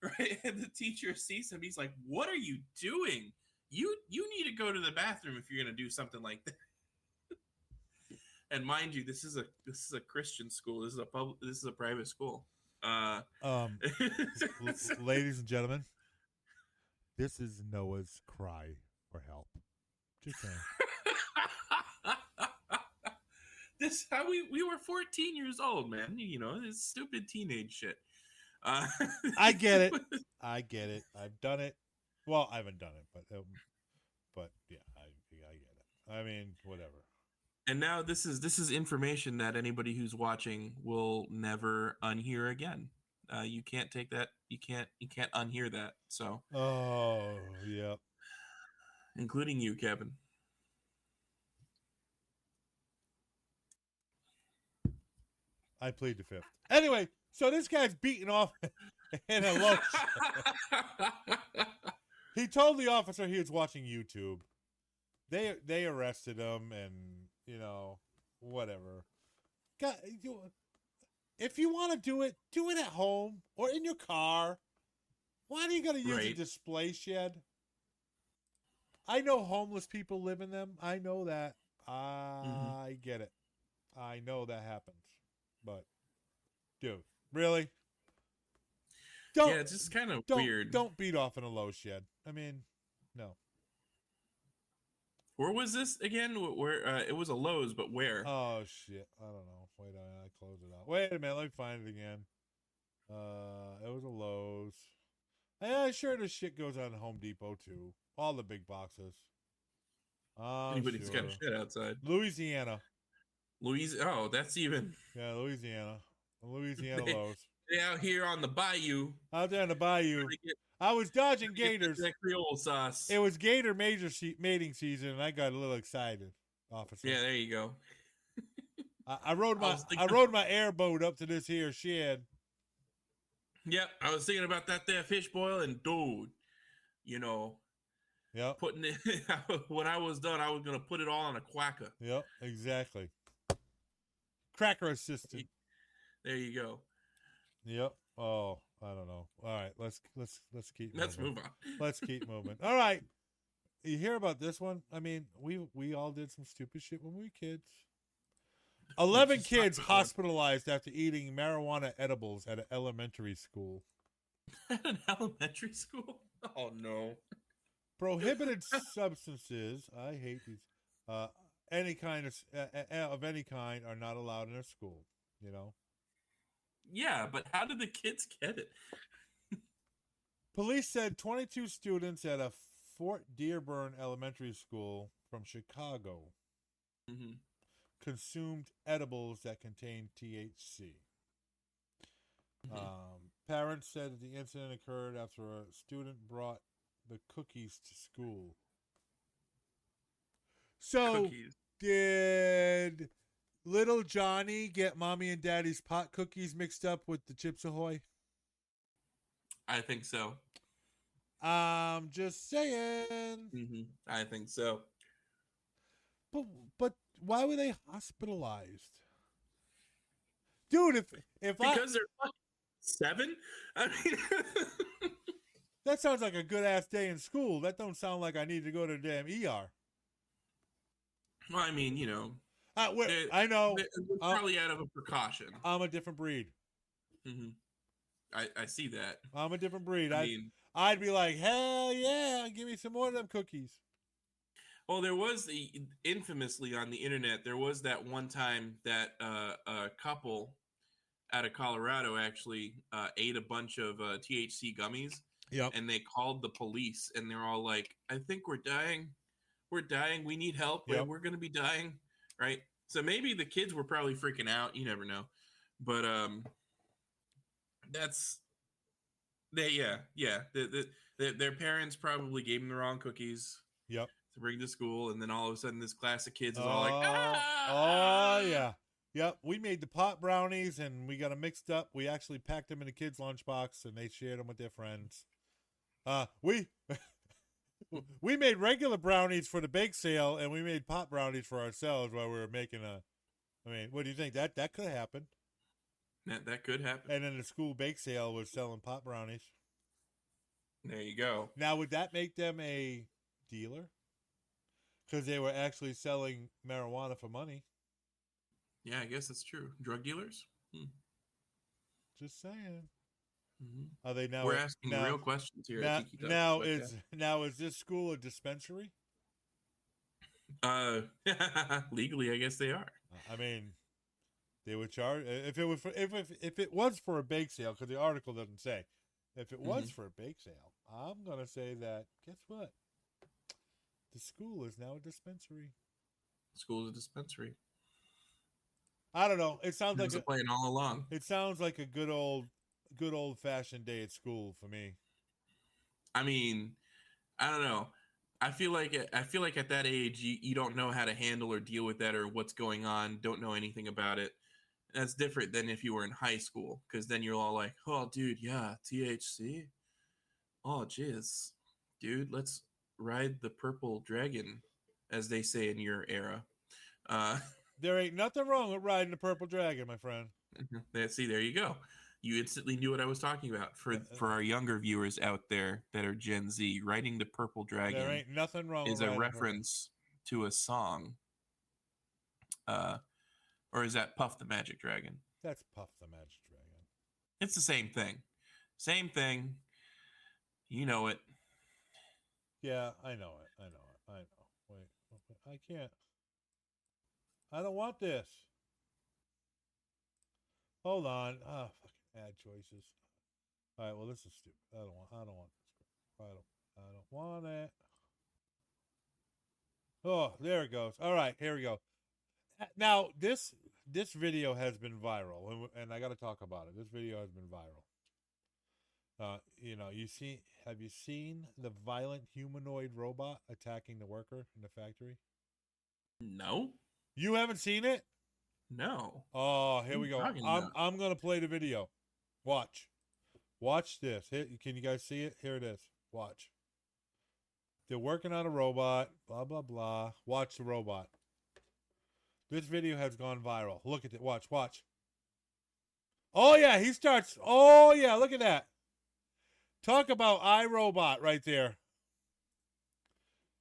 Speaker 4: right, and the teacher sees him. He's like, "What are you doing? You need to go to the bathroom if you're gonna do something like that." And mind you, this is a Christian school. This is a private school.
Speaker 3: Ladies and gentlemen, this is Noah's cry for help. Just saying.
Speaker 4: This how we were 14 years old, man. It's stupid teenage shit.
Speaker 3: I get it. I've done it. Well, I haven't done it, but yeah, I get it. I mean, whatever.
Speaker 4: And now this is information that anybody who's watching will never unhear again. You can't take that. You can't unhear that. So.
Speaker 3: Oh yeah.
Speaker 4: Including you, Kevin.
Speaker 3: I plead the fifth. Anyway, so this guy's beating off in a Lowe. He told the officer he was watching YouTube. They arrested him, and whatever. God, if you want to do it at home or in your car. Why do you got to use a display shed? I know homeless people live in them. I know that.
Speaker 4: Mm-hmm.
Speaker 3: I get it. I know that happens. But, dude, really?
Speaker 4: Yeah, it's just kind of weird.
Speaker 3: Don't beat off in a Lowe shed. I mean, no.
Speaker 4: Where was this again? Where it was a Lowe's, but where?
Speaker 3: Oh shit! I don't know. Wait, I closed it out. Wait a minute. Let me find it again. It was a Lowe's. Yeah, sure. This shit goes on Home Depot too. All the big boxes.
Speaker 4: Anybody's
Speaker 3: Sure.
Speaker 4: got a shit outside.
Speaker 3: Louisiana.
Speaker 4: Oh, that's even.
Speaker 3: Yeah, Louisiana. Louisiana
Speaker 4: They-
Speaker 3: Lowe's.
Speaker 4: They out here on the bayou.
Speaker 3: Out there in the bayou.
Speaker 4: trying to get-
Speaker 3: I was dodging
Speaker 4: trying to get
Speaker 3: gators.
Speaker 4: that Creole sauce.
Speaker 3: It was gator mating season, and I got a little excited, officer.
Speaker 4: Yeah, there you go.
Speaker 3: I rode
Speaker 4: was
Speaker 3: I
Speaker 4: thinking-
Speaker 3: rode my airboat up to this here shed.
Speaker 4: Yep, I was thinking about that there fish boil, and dude, you know,
Speaker 3: Yep.
Speaker 4: putting it when I was done, I was gonna put it all on a quacker.
Speaker 3: Yep. Exactly. Cracker assistant.
Speaker 4: There you go.
Speaker 3: Yep. Oh, I don't know. All right, let's keep.
Speaker 4: Let's
Speaker 3: moving.
Speaker 4: move on.
Speaker 3: Let's keep moving. All right. You hear about this one? I mean, we all did some stupid shit when we were kids. 11
Speaker 4: just
Speaker 3: kids
Speaker 4: talked about one.
Speaker 3: hospitalized after eating marijuana edibles at an elementary school.
Speaker 4: At an elementary school? Oh no.
Speaker 3: Prohibited substances. I hate these. Any kind of any kind are not allowed in a school. You know.
Speaker 4: Yeah, but how did the kids get it?
Speaker 3: Police said 22 students at a Fort Dearborn Elementary School from Chicago
Speaker 4: Mm-hmm.
Speaker 3: consumed edibles that contained THC.
Speaker 4: Mhm.
Speaker 3: Parents said that the incident occurred after a student brought the cookies to school. So,
Speaker 4: Cookies.
Speaker 3: did little Johnny get mommy and daddy's pot cookies mixed up with the Chips Ahoy?
Speaker 4: I think so.
Speaker 3: I'm just saying.
Speaker 4: Mm-hmm. I think so.
Speaker 3: But why were they hospitalized? Dude, if
Speaker 4: Because they're fucking 7? I mean,
Speaker 3: that sounds like a good ass day in school. That don't sound like I need to go to the damn ER.
Speaker 4: well, I mean, you know,
Speaker 3: I know.
Speaker 4: they're probably out of a precaution.
Speaker 3: I'm a different breed.
Speaker 4: Mm-hmm. I see that.
Speaker 3: I'm a different breed.
Speaker 4: I mean,
Speaker 3: I'd be like, hell yeah, give me some more of them cookies.
Speaker 4: well, there was infamously on the internet, there was that one time that a couple out of Colorado actually ate a bunch of THC gummies.
Speaker 3: Yep.
Speaker 4: And they called the police, and they're all like, I think we're dying. We're dying. We need help.
Speaker 3: Yep.
Speaker 4: We're going to be dying. Right. So maybe the kids were probably freaking out. You never know. But their parents probably gave them the wrong cookies
Speaker 3: Yep.
Speaker 4: to bring to school, and then all of a sudden this class of kids is all like,
Speaker 3: oh yeah. Yep. We made the pot brownies and we got them mixed up. We actually packed them in a kid's lunchbox and they shared them with their friends. We made regular brownies for the bake sale and we made pot brownies for ourselves while we were making I mean, what do you think? That could happen.
Speaker 4: that could happen.
Speaker 3: And then the school bake sale was selling pot brownies.
Speaker 4: There you go.
Speaker 3: Now, would that make them a dealer? Because they were actually selling marijuana for money.
Speaker 4: Yeah, I guess that's true. Drug dealers?
Speaker 3: Just saying.
Speaker 4: Mm-hmm.
Speaker 3: Are they now?
Speaker 4: We're asking real questions here.
Speaker 3: Now,
Speaker 4: at Tiki Talk
Speaker 3: now
Speaker 4: Podcast.
Speaker 3: is this school a dispensary?
Speaker 4: Legally, I guess they are.
Speaker 3: I mean, they would charge if it was if it was for a bake sale, because the article doesn't say. If it was for a bake sale, I'm gonna say that. Guess what? The school is now a dispensary.
Speaker 4: School's a dispensary.
Speaker 3: I don't know. It sounds like
Speaker 4: a plan all along.
Speaker 3: It sounds like a good old fashioned day at school for me.
Speaker 4: I mean, I don't know. I feel like at that age you don't know how to handle or deal with that or what's going on. Don't know anything about it. That's different than if you were in high school, because then you're all like, "Oh, dude, yeah, THC. Oh, jizz, dude, let's ride the purple dragon," as they say in your era.
Speaker 3: There ain't nothing wrong with riding the purple dragon, my friend.
Speaker 4: See, there you go. You instantly knew what I was talking about. For our younger viewers out there that are Gen Z, riding the purple dragon
Speaker 3: There ain't nothing wrong
Speaker 4: is
Speaker 3: with
Speaker 4: a
Speaker 3: riding
Speaker 4: reference to a song. Or is that Puff the Magic Dragon?
Speaker 3: That's Puff the Magic Dragon.
Speaker 4: It's the same thing. Same thing. You know it.
Speaker 3: Yeah, I know it. Wait, I can't. I don't want this. Hold on. Fucking ad choices. All right, well, this is stupid. I don't want this. I don't want it. Oh, there it goes. All right, here we go. Now, this video has been viral, and I got to talk about it. This video has been viral. Have you seen the violent humanoid robot attacking the worker in the factory?
Speaker 4: No.
Speaker 3: You haven't seen it?
Speaker 4: No.
Speaker 3: Oh, here we go. I'm going to play the video. Watch this. Can you guys see it? Here it is. Watch. They're working on a robot, blah, blah, blah. Watch the robot. This video has gone viral. Look at it. Watch. Oh, yeah, he starts. Oh, yeah, look at that. Talk about iRobot right there.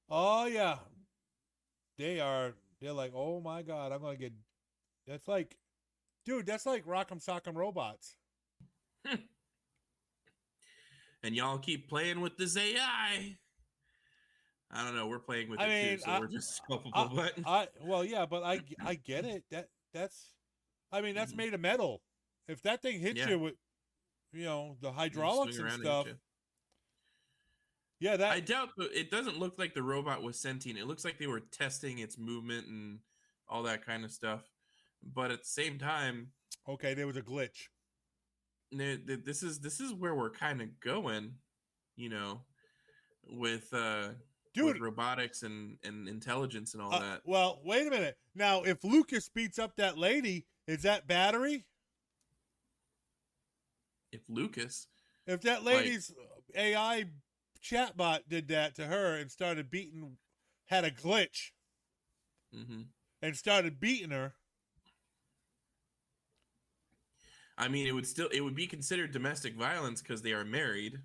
Speaker 3: Oh, yeah. They're like, oh, my God, I'm going to get. That's like, dude, that's like Rock'em Sock'em Robots.
Speaker 4: And y'all keep playing with this AI. I don't know. We're playing with it too, so we're just culpable.
Speaker 3: Well, yeah, but I get it. That's made of metal. If that thing hits you with, the hydraulics and stuff. Yeah,
Speaker 4: I doubt. It doesn't look like the robot was sentient. It looks like they were testing its movement and all that kind of stuff. But at the same time,
Speaker 3: okay, there was a glitch.
Speaker 4: This is where we're kind of going, with with robotics and intelligence and all that.
Speaker 3: Well, wait a minute. Now, if Lucas beats up that lady, is that battery?
Speaker 4: If
Speaker 3: that lady's AI chatbot did that to her and had a glitch, and started beating her.
Speaker 4: I mean, it would be considered domestic violence because they are married.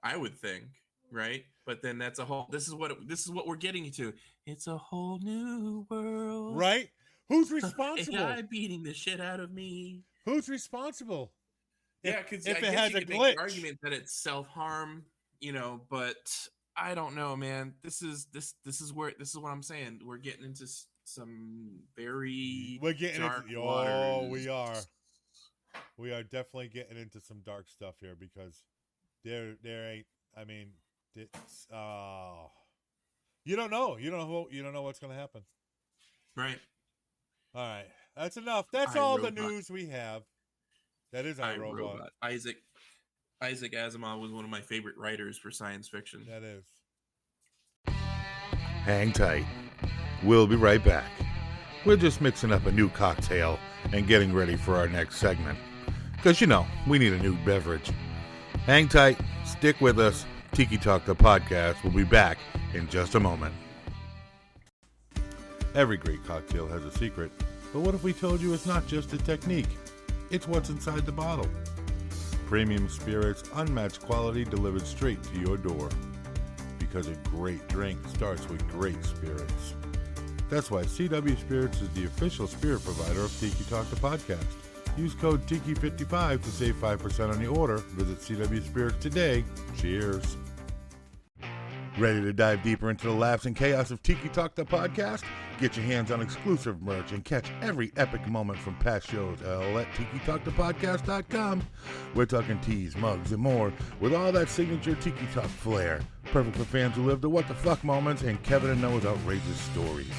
Speaker 4: I would think, right? But then this is what we're getting to. It's a whole new world,
Speaker 3: right? Who's responsible?
Speaker 4: AI beating the shit out of me.
Speaker 3: Who's responsible?
Speaker 4: Yeah, because
Speaker 3: if
Speaker 4: it has a glitch, make the argument that it's self-harm, but I don't know, man. This is what I'm saying. We're getting into some very dark waters.
Speaker 3: Oh, we are. We are definitely getting into some dark stuff here because there ain't. I mean, it's you don't know. You don't know what's going to happen.
Speaker 4: Right.
Speaker 3: All right. That's enough. That's all the news we have. That is iRobot.
Speaker 4: Isaac Asimov was one of my favorite writers for science fiction.
Speaker 3: That is.
Speaker 2: Hang tight. We'll be right back. We're just mixing up a new cocktail and getting ready for our next segment. Because, we need a new beverage. Hang tight. Stick with us. Tiki Talk, the podcast, will be back in just a moment. Every great cocktail has a secret. But what if we told you it's not just a technique? It's what's inside the bottle. Premium spirits, unmatched quality delivered straight to your door. Because a great drink starts with great spirits. That's why CW Spirits is the official spirit provider of Tiki Talk, the podcast. Use code TIKI55 to save 5% on your order. Visit CW Spirits today. Cheers. Ready to dive deeper into the laughs and chaos of Tiki Talk, the podcast? Get your hands on exclusive merch and catch every epic moment from past shows at TikiTalkThePodcast.com. We're talking teas, mugs, and more with all that signature Tiki Talk flair. Perfect for fans who live the what the fuck moments and Kevin and Noah's outrageous stories.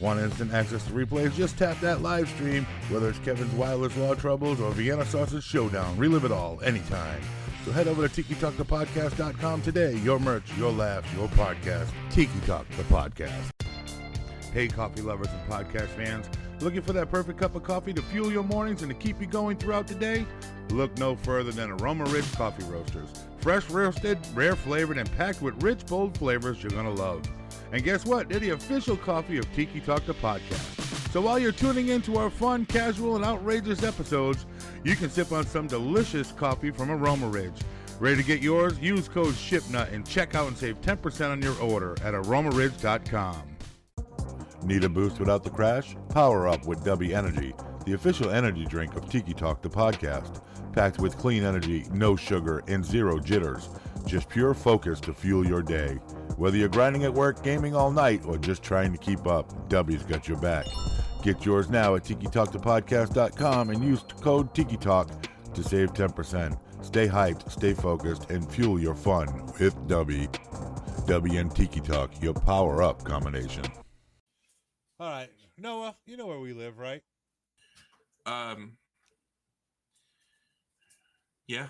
Speaker 2: Want instant access to replays? Just tap that live stream. Whether it's Kevin's wireless law troubles or Vienna Sausage Showdown, relive it all anytime. So head over to TikiTalkThePodcast.com today. Your merch, your laughs, your podcast. Tiki Talk, the podcast. Hey, coffee lovers and podcast fans. Looking for that perfect cup of coffee to fuel your mornings and to keep you going throughout the day? Look no further than Aroma Rich Coffee Roasters. Fresh roasted, rare flavored, and packed with rich, bold flavors you're going to love. And guess what? They're the official coffee of Tiki Talk, the podcast. So while you're tuning in to our fun, casual, and outrageous episodes, you can sip on some delicious coffee from Aroma Ridge. Ready to get yours? Use code SHIPNUT and check out and save 10% on your order at aromaridge.com. Need a boost without the crash? Power up with W Energy, the official energy drink of Tiki Talk the podcast. Packed with clean energy, no sugar, and zero jitters. Just pure focus to fuel your day. Whether you're grinding at work, gaming all night, or just trying to keep up, W's got your back. Get yours now at TikiTalkThePodcast.com and use code TikiTalk to save 10%. Stay hyped, stay focused, and fuel your fun with W. W and Tiki Talk, your power-up combination.
Speaker 3: All right. Noah, you know where we live, right?
Speaker 4: Yeah,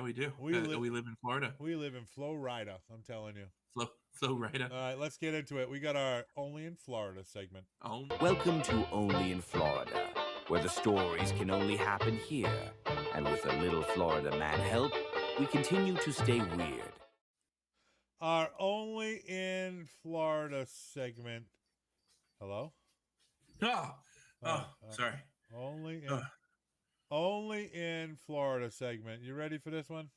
Speaker 4: we do.
Speaker 3: We
Speaker 4: live in Florida.
Speaker 3: We live in Florida, I'm telling you.
Speaker 4: Florida.
Speaker 3: All right, let's get into it. We got our Only in Florida segment.
Speaker 4: Oh.
Speaker 6: Welcome to Only in Florida, where the stories can only happen here. And with a little Florida man help, we continue to stay weird.
Speaker 3: Our Only in Florida segment. Hello?
Speaker 4: Sorry.
Speaker 3: Only in Florida segment. You ready for this one?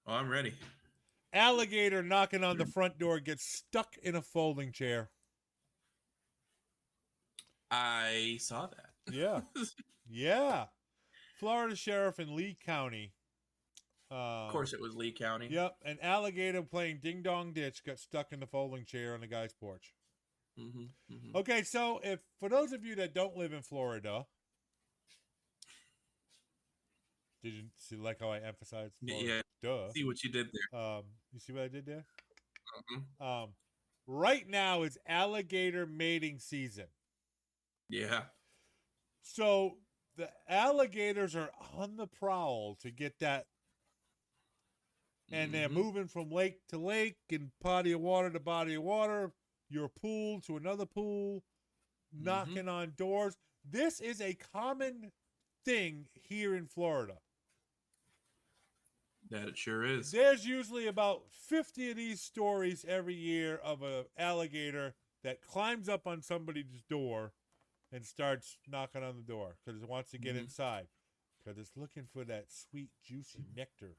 Speaker 4: Oh, I'm ready.
Speaker 3: Alligator knocking on the front door gets stuck in a folding chair.
Speaker 4: I saw that.
Speaker 3: Yeah. Yeah. Florida sheriff in Lee County.
Speaker 4: Of course it was Lee County.
Speaker 3: Yep. An alligator playing ding dong ditch got stuck in the folding chair on the guy's porch. Okay, so if for those of you that don't live in Florida, did you see like how I emphasized Florida?
Speaker 4: Yeah.
Speaker 3: Duh.
Speaker 4: See what you did there.
Speaker 3: You see what I did there? Right now is alligator mating season.
Speaker 4: Yeah.
Speaker 3: So the alligators are on the prowl to get that. And they're moving from lake to lake and body of water to body of water, your pool to another pool, knocking on doors. This is a common thing here in Florida.
Speaker 4: That it sure is.
Speaker 3: There's usually about 50 of these stories every year of an alligator that climbs up on somebody's door and starts knocking on the door because it wants to get inside, because it's looking for that sweet, juicy nectar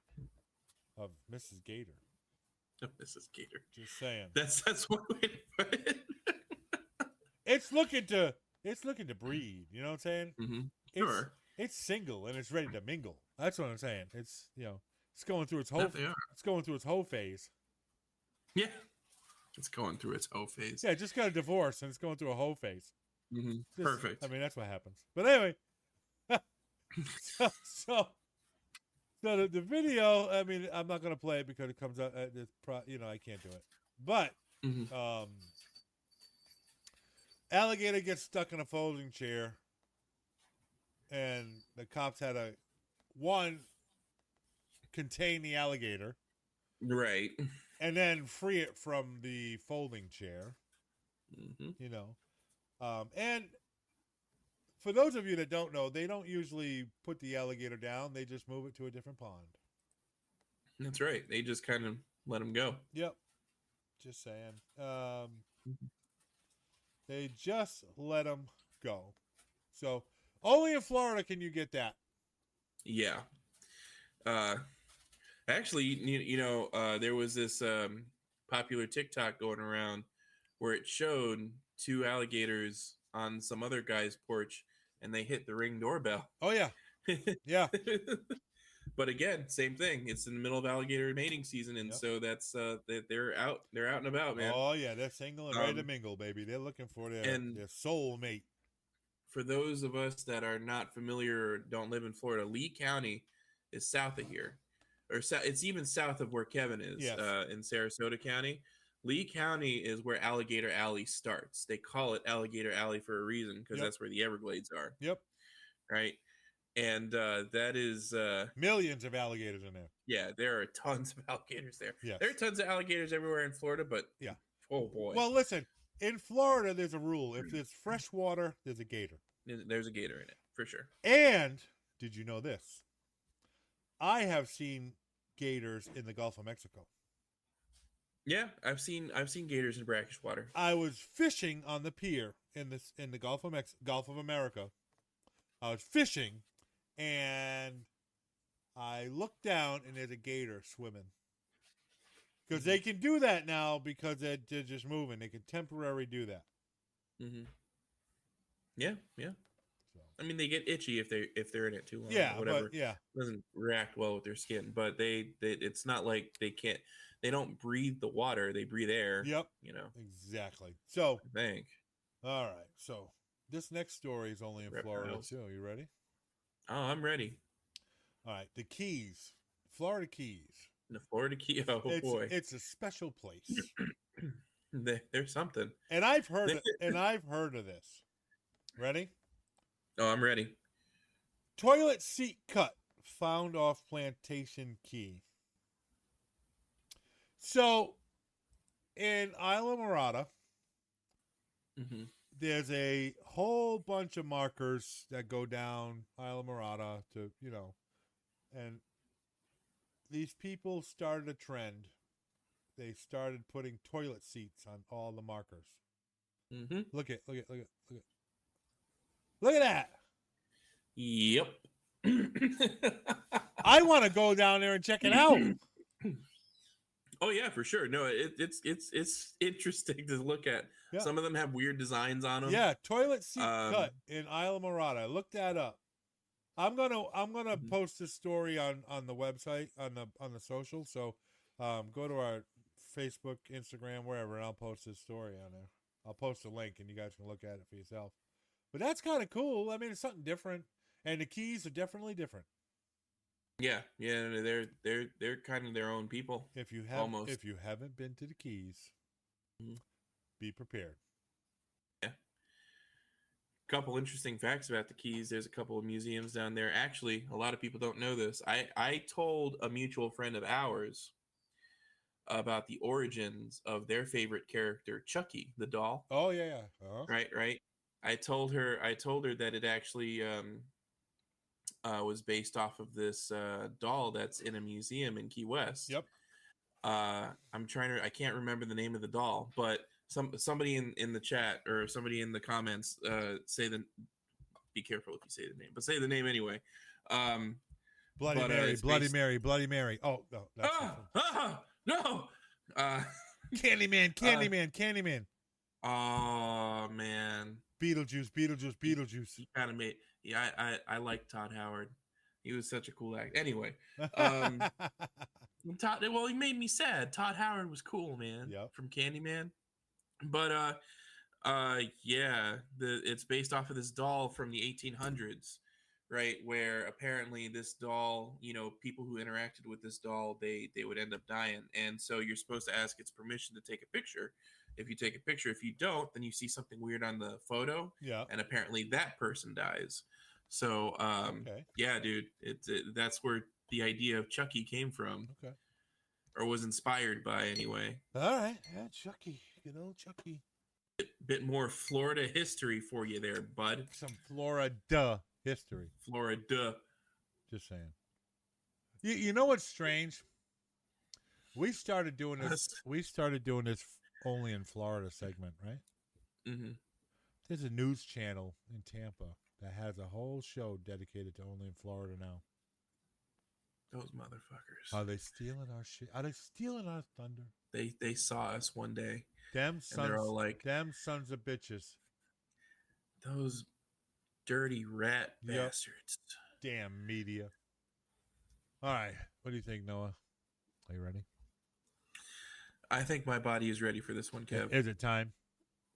Speaker 3: of Mrs. Gator.
Speaker 4: Mrs. Gator.
Speaker 3: Just saying.
Speaker 4: That's one way to put it.
Speaker 3: It's looking to breed. You know what I'm saying?
Speaker 4: Sure.
Speaker 3: It's single and it's ready to mingle. That's what I'm saying. It's it's going through its whole. It's going through its whole phase.
Speaker 4: Yeah. It's going through its whole phase.
Speaker 3: Yeah, it just got a divorce and it's going through a whole phase.
Speaker 4: Perfect.
Speaker 3: I mean, that's what happens. But anyway, so the video. I mean, I'm not gonna play it because it comes out. I can't do it. But alligator gets stuck in a folding chair, and the cops had to contain the alligator,
Speaker 4: right,
Speaker 3: and then free it from the folding chair. And for those of you that don't know, they don't usually put the alligator down. They just move it to a different pond.
Speaker 4: That's right. They just kind of let him go.
Speaker 3: Yep. Just saying. They just let him go. So only in Florida can you get that.
Speaker 4: Yeah. Actually, there was this popular TikTok going around where it showed two alligators on some other guy's porch, and they hit the Ring doorbell.
Speaker 3: Oh yeah, yeah.
Speaker 4: But again, same thing. It's in the middle of alligator mating season, and so that's they're out and about, man.
Speaker 3: Oh yeah, they're single and ready to mingle, baby. They're looking for their soul mate.
Speaker 4: For those of us that are not familiar or don't live in Florida, Lee County is south of here, or it's even south of where Kevin is, in Sarasota County. Lee County is where Alligator Alley starts. They call it Alligator Alley for a reason, because that's where the Everglades are.
Speaker 3: Yep.
Speaker 4: Right. And that is
Speaker 3: millions of alligators in there.
Speaker 4: Yeah, there are tons of alligators there.
Speaker 3: Yes.
Speaker 4: There are tons of alligators everywhere in Florida, but oh boy.
Speaker 3: Well, listen, in Florida, there's a rule: if there's fresh water, there's a gator.
Speaker 4: There's a gator in it for sure.
Speaker 3: And did you know this? I have seen gators in the Gulf of Mexico.
Speaker 4: Yeah, I've seen gators in brackish water.
Speaker 3: I was fishing on the pier in the Gulf of America. I was fishing, and I look down and there's a gator swimming. Because they can do that now because they're just moving. They can temporarily do that.
Speaker 4: Mm-hmm. Yeah.
Speaker 3: So.
Speaker 4: I mean, they get itchy if they're in it too long.
Speaker 3: Yeah,
Speaker 4: or whatever.
Speaker 3: but yeah,
Speaker 4: doesn't react well with their skin. But they it's not like they don't breathe the water. They breathe air.
Speaker 3: Yep. Exactly. So
Speaker 4: I think.
Speaker 3: All right. So this next story is only in Florida too. You ready?
Speaker 4: Oh, I'm ready.
Speaker 3: All right. The Keys, Florida Keys.
Speaker 4: The Florida Keys. Oh boy,
Speaker 3: it's a special place.
Speaker 4: There's something.
Speaker 3: And I've heard of this. Ready?
Speaker 4: Oh, I'm ready.
Speaker 3: Toilet seat cut found off Plantation Key. So, in Isla Morada, there's a whole bunch of markers that go down Isla Morada to, and these people started a trend. They started putting toilet seats on all the markers.
Speaker 4: Mm-hmm.
Speaker 3: Look at that.
Speaker 4: Yep.
Speaker 3: I want to go down there and check it out.
Speaker 4: Oh yeah, for sure. No, it's interesting to look at. Yeah. Some of them have weird designs on them.
Speaker 3: Yeah, toilet seat cut in Isla Morada. Look that up. I'm gonna post this story on the website on the social. So go to our Facebook, Instagram, wherever, and I'll post this story on there. I'll post a link and you guys can look at it for yourself. But that's kind of cool. I mean, it's something different, and the Keys are definitely different.
Speaker 4: Yeah, they're kind of their own people.
Speaker 3: If you haven't been to the Keys, be prepared.
Speaker 4: Yeah. Couple interesting facts about the Keys. There's a couple of museums down there. Actually, a lot of people don't know this. I told a mutual friend of ours about the origins of their favorite character, Chucky, the doll.
Speaker 3: Oh yeah. Uh-huh.
Speaker 4: Right. I told her that it actually was based off of this doll that's in a museum in Key West.
Speaker 3: Yep.
Speaker 4: I can't remember the name of the doll, but somebody in the chat or somebody in the comments be careful if you say the name, but say the name anyway.
Speaker 3: Bloody Mary. Oh no, that's
Speaker 4: no.
Speaker 3: Candyman.
Speaker 4: Oh man.
Speaker 3: Beetlejuice.
Speaker 4: He kind of made. Yeah, I like Todd Howard. He was such a cool actor. Anyway, he made me sad. Todd Howard was cool, man.
Speaker 3: Yep.
Speaker 4: From Candyman. But it's based off of this doll from the 1800s, right? Where apparently this doll, people who interacted with this doll, they would end up dying, and so you're supposed to ask its permission to take a picture. If you take a picture, if you don't, then you see something weird on the photo.
Speaker 3: Yeah.
Speaker 4: And apparently that person dies. So, yeah, dude, that's where the idea of Chucky came from.
Speaker 3: Okay.
Speaker 4: Or was inspired by, anyway.
Speaker 3: All right. Yeah, Chucky. Good old Chucky.
Speaker 4: Bit more Florida history for you there, bud.
Speaker 3: Some Florida history.
Speaker 4: Florida.
Speaker 3: Just saying. You know what's strange? We started doing this only in Florida segment, right?
Speaker 4: Mm-hmm.
Speaker 3: There's a news channel in Tampa that has a whole show dedicated to only in Florida now.
Speaker 4: Those motherfuckers.
Speaker 3: Are they stealing our shit? Are they stealing our thunder?
Speaker 4: They saw us one day.
Speaker 3: Them sons of bitches.
Speaker 4: Those dirty rat bastards.
Speaker 3: Damn media. All right. What do you think, Noah? Are you ready?
Speaker 4: I think my body is ready for this one, Kev.
Speaker 3: Is it time?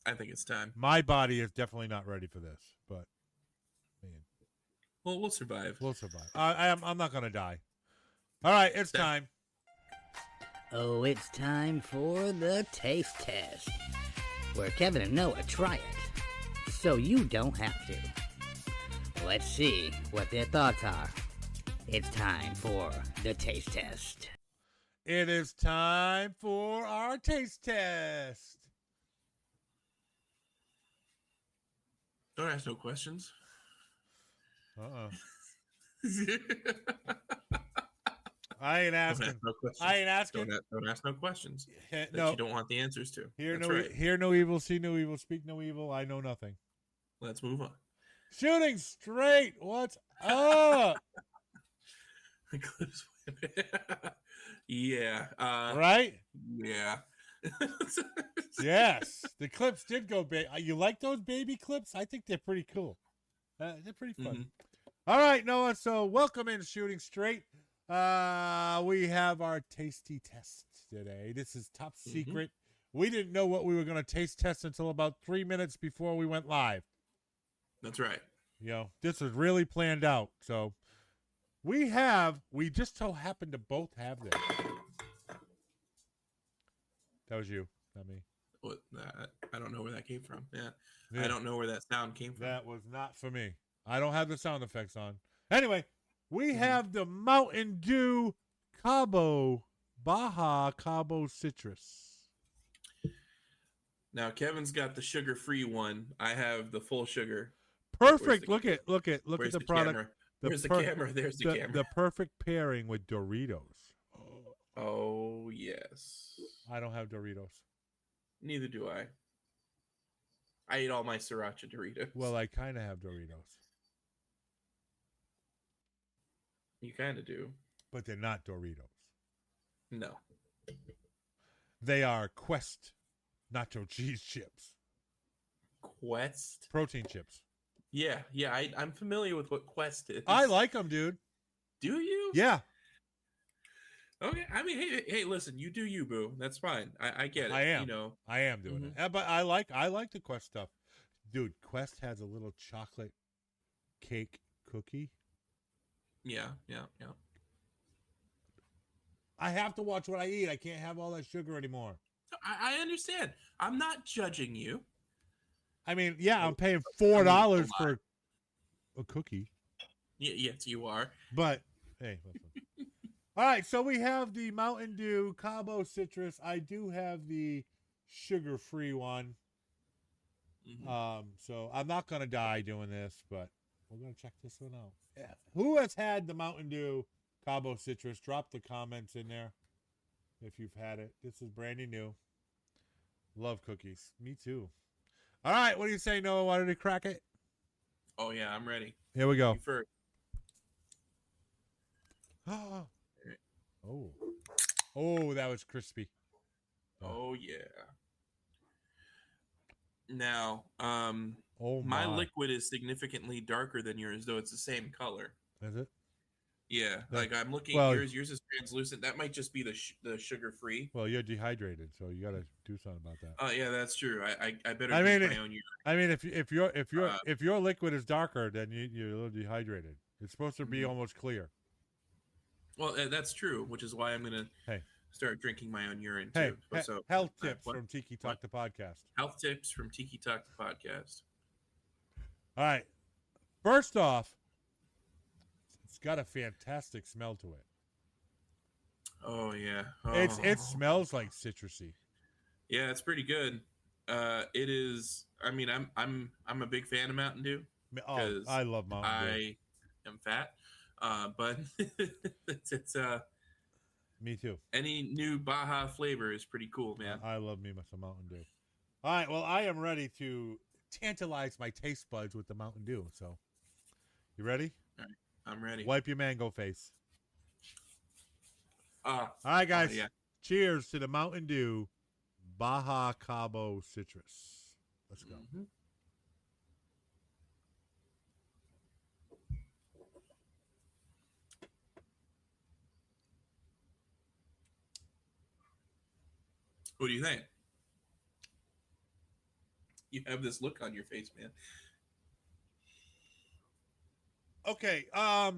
Speaker 4: I think it's time.
Speaker 3: My body is definitely not ready for this, but man.
Speaker 4: Well, we'll survive.
Speaker 3: I'm not going to die. All right, it's time.
Speaker 7: Oh, it's time for the taste test, where Kevin and Noah try it, so you don't have to. Let's see what their thoughts are. It's time for the taste test.
Speaker 3: It is time for our taste test.
Speaker 4: Don't ask no questions.
Speaker 3: Uh-oh. I ain't asking. I ain't asking.
Speaker 4: Don't ask no questions that
Speaker 3: no.
Speaker 4: you don't want the answers to.
Speaker 3: Hear no evil, see no evil, speak no evil. I know nothing.
Speaker 4: Let's move on.
Speaker 3: Shooting straight. What's up?
Speaker 4: Yeah.
Speaker 3: Right?
Speaker 4: Yeah.
Speaker 3: Yes. The clips did go big. You like those baby clips? I think they're pretty cool. They're pretty fun.
Speaker 4: Mhm.
Speaker 3: All right, Noah. So welcome in Shooting Straight. We have our tasty test today. This is top secret. We didn't know what we were going to taste test until about 3 minutes before we went live.
Speaker 4: That's right.
Speaker 3: You know, this was really planned out. So we just so happen to both have this. That was you, not me.
Speaker 4: What? I don't know where that came from. Yeah.
Speaker 3: Yeah.
Speaker 4: I don't know where that sound came from.
Speaker 3: That was not for me. I don't have the sound effects on. Anyway, we have the Mountain Dew Baja Cabo Citrus.
Speaker 4: Now Kevin's got the sugar-free one. I have the full sugar.
Speaker 3: Perfect. Look at the product.
Speaker 4: Camera? Where's the camera? There's the camera.
Speaker 3: The perfect pairing with Doritos.
Speaker 4: Oh yes.
Speaker 3: I don't have Doritos.
Speaker 4: Neither do I. I eat all my sriracha Doritos.
Speaker 3: Well, I kind of have Doritos.
Speaker 4: You kind of do.
Speaker 3: But they're not Doritos.
Speaker 4: No.
Speaker 3: They are Quest nacho cheese chips.
Speaker 4: Quest?
Speaker 3: Protein chips.
Speaker 4: Yeah. I'm familiar with what Quest is.
Speaker 3: I like them, dude.
Speaker 4: Do you?
Speaker 3: Yeah.
Speaker 4: Okay. I mean, hey, listen, you do you, boo. That's fine. I get it.
Speaker 3: I am.
Speaker 4: You know.
Speaker 3: I am doing it. But I like the Quest stuff. Dude, Quest has a little chocolate cake cookie.
Speaker 4: Yeah.
Speaker 3: I have to watch what I eat. I can't have all that sugar anymore.
Speaker 4: I understand. I'm not judging you.
Speaker 3: I mean, yeah, I'm paying $4 for a cookie.
Speaker 4: Yes, you are.
Speaker 3: But hey, listen. All right, so we have the Mountain Dew Cabo Citrus. I do have the sugar-free one. So I'm not gonna die doing this, but we're gonna check this one out. Yeah. Who has had the Mountain Dew Cabo Citrus? Drop the comments in there if you've had it. This is brand new. Love cookies. Me too. All right, what do you say, Noah? Why did he crack it?
Speaker 4: Oh yeah, I'm ready.
Speaker 3: Here we go.
Speaker 4: You first.
Speaker 3: Oh, that was crispy.
Speaker 4: Oh yeah. Now,
Speaker 3: Oh
Speaker 4: my liquid is significantly darker than yours, though it's the same color.
Speaker 3: Is it?
Speaker 4: Yeah, like I'm looking.
Speaker 3: Well,
Speaker 4: yours is translucent. That might just be the sugar free.
Speaker 3: Well, you're dehydrated, so you got to do something about that.
Speaker 4: Oh yeah, that's true. I better drink my own urine.
Speaker 3: I mean, if your liquid is darker, then you're a little dehydrated. It's supposed to be almost clear.
Speaker 4: Well, that's true, which is why I'm gonna start drinking my own urine too.
Speaker 3: Hey,
Speaker 4: So
Speaker 3: health tips from Tiki Talk the podcast.
Speaker 4: Health tips from Tiki Talk the podcast.
Speaker 3: All right. First off, it's got a fantastic smell to it.
Speaker 4: Oh yeah.
Speaker 3: It smells like citrusy.
Speaker 4: Yeah, it's pretty good. It is. I mean, I'm a big fan of Mountain Dew.
Speaker 3: Oh, I love Mountain Dew.
Speaker 4: I am fat, but it's
Speaker 3: Me too.
Speaker 4: any new Baja flavor is pretty cool, man.
Speaker 3: I love me some Mountain Dew. All right, well, I am ready to tantalize my taste buds with the Mountain Dew. So, you ready?
Speaker 4: All right, I'm ready.
Speaker 3: Wipe your mango face.
Speaker 4: All
Speaker 3: right, guys.
Speaker 4: yeah.
Speaker 3: Cheers to the Mountain Dew Baja Cabo Citrus. Let's go.
Speaker 4: Mm-hmm. What do you think? You have this look on your face, man.
Speaker 3: Okay. I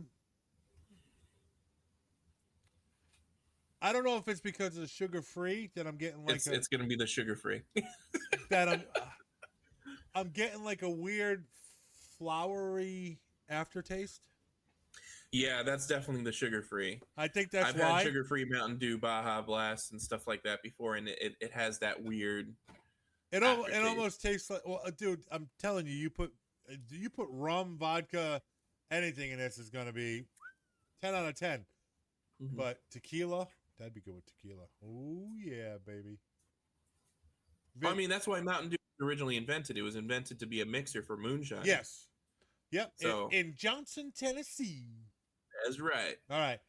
Speaker 3: don't know if it's because of the sugar free that I'm getting like
Speaker 4: it's going to be the sugar free.
Speaker 3: that I'm getting like a weird flowery aftertaste.
Speaker 4: Yeah, that's definitely the sugar free.
Speaker 3: I think that's
Speaker 4: I've
Speaker 3: why.
Speaker 4: had sugar free Mountain Dew Baja Blast and stuff like that before, and it has that weird.
Speaker 3: It almost tastes like. Well, dude, I'm telling you, you put rum, vodka, anything in this is gonna be 10 out of 10.
Speaker 4: Mm-hmm.
Speaker 3: But tequila, that'd be good with tequila. Oh yeah, baby.
Speaker 4: Well, I mean, that's why Mountain Dew was originally invented. It was invented to be a mixer for moonshine.
Speaker 3: Yes, Yep.
Speaker 4: So
Speaker 3: in Johnson, Tennessee.
Speaker 4: that's right.
Speaker 3: All right.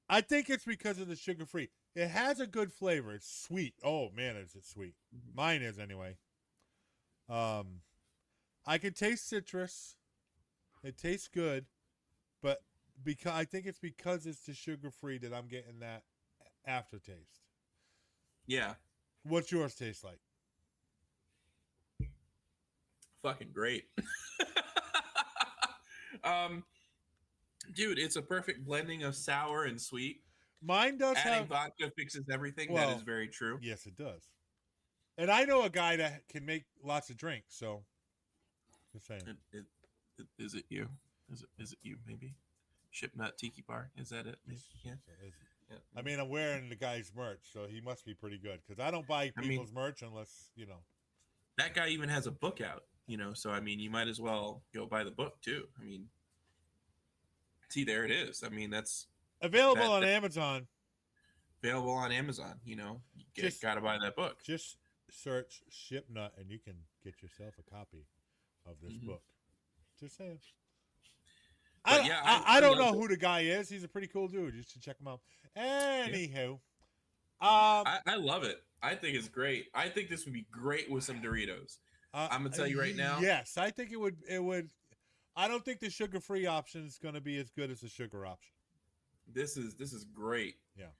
Speaker 3: I think it's because of the sugar-free. It has a good flavor. It's sweet. Oh man, is it sweet? Mine is anyway. I can taste citrus. It tastes good, but because I think it's because it's the sugar-free that I'm getting that aftertaste.
Speaker 4: Yeah.
Speaker 3: What's yours taste like?
Speaker 4: Fucking great. Dude, it's a perfect blending of sour and sweet.
Speaker 3: Mine does
Speaker 4: Adding
Speaker 3: have
Speaker 4: vodka fixes everything.
Speaker 3: Well,
Speaker 4: that is very true.
Speaker 3: Yes, it does. And I know a guy that can make lots of drinks, so just saying.
Speaker 4: Is it you? Is it you? Maybe Shipnut Tiki Bar. Is that it? Maybe? Yeah. Yeah.
Speaker 3: I mean, I'm wearing the guy's merch, so he must be pretty good. Because I don't buy people's merch unless
Speaker 4: That guy even has a book out. So I mean, you might as well go buy the book too. I mean, see, there it is. I mean, that's
Speaker 3: available on Amazon.
Speaker 4: Available on Amazon. You gotta buy that book.
Speaker 3: Just search Shipnut, and you can get yourself a copy of this book. Just saying. I don't know who the guy is. He's a pretty cool dude. You should check him out. Anywho,
Speaker 4: I love it. I think it's great. I think this would be great with some Doritos. I'm gonna tell you right now.
Speaker 3: Yes, I think it would. It would. I don't think the sugar-free option is going to be as good as the sugar option.
Speaker 4: This is great.
Speaker 3: Yeah.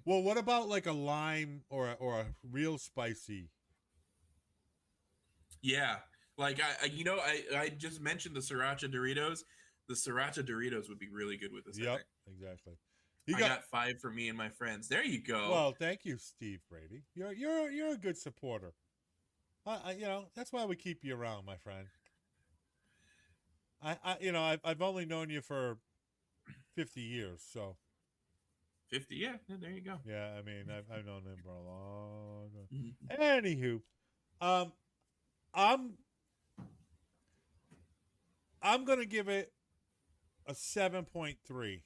Speaker 4: Well,
Speaker 3: what about like a lime or a real spicy?
Speaker 4: Yeah, like I just mentioned the sriracha Doritos. The sriracha Doritos would be really good with this.
Speaker 3: Yep, exactly.
Speaker 4: I got 5 for me and my friends. There you go.
Speaker 3: Well, thank you, Steve Brady. You're a good supporter. That's why we keep you around, my friend. I've only known you for 50 years, so
Speaker 4: 50, yeah, there you go.
Speaker 3: Yeah, I mean, I've known him for a long time. Anywho, I'm gonna give it a 7.3.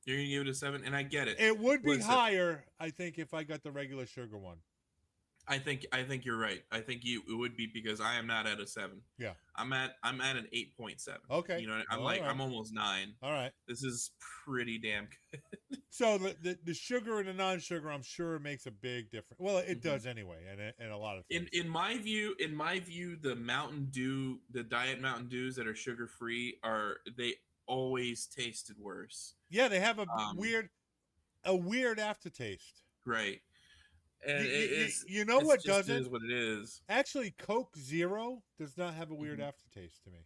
Speaker 4: You're gonna give it a 7, and I get it.
Speaker 3: It would be higher, I think, if I got the regular sugar one.
Speaker 4: I think you're right. I think it would be because I am not at a 7.
Speaker 3: Yeah,
Speaker 4: I'm at an 8.7.
Speaker 3: Okay,
Speaker 4: I'm almost 9.
Speaker 3: All right,
Speaker 4: this is pretty damn good.
Speaker 3: So the sugar and the non-sugar, I'm sure, makes a big difference. Well, it does anyway, and a lot of things.
Speaker 4: In my view, the Mountain Dew, the Diet Mountain Dews that are sugar free, they always tasted worse.
Speaker 3: Yeah, they have a weird aftertaste.
Speaker 4: Right. And
Speaker 3: what doesn't?
Speaker 4: It is what it is.
Speaker 3: Actually, Coke Zero does not have a weird aftertaste to me.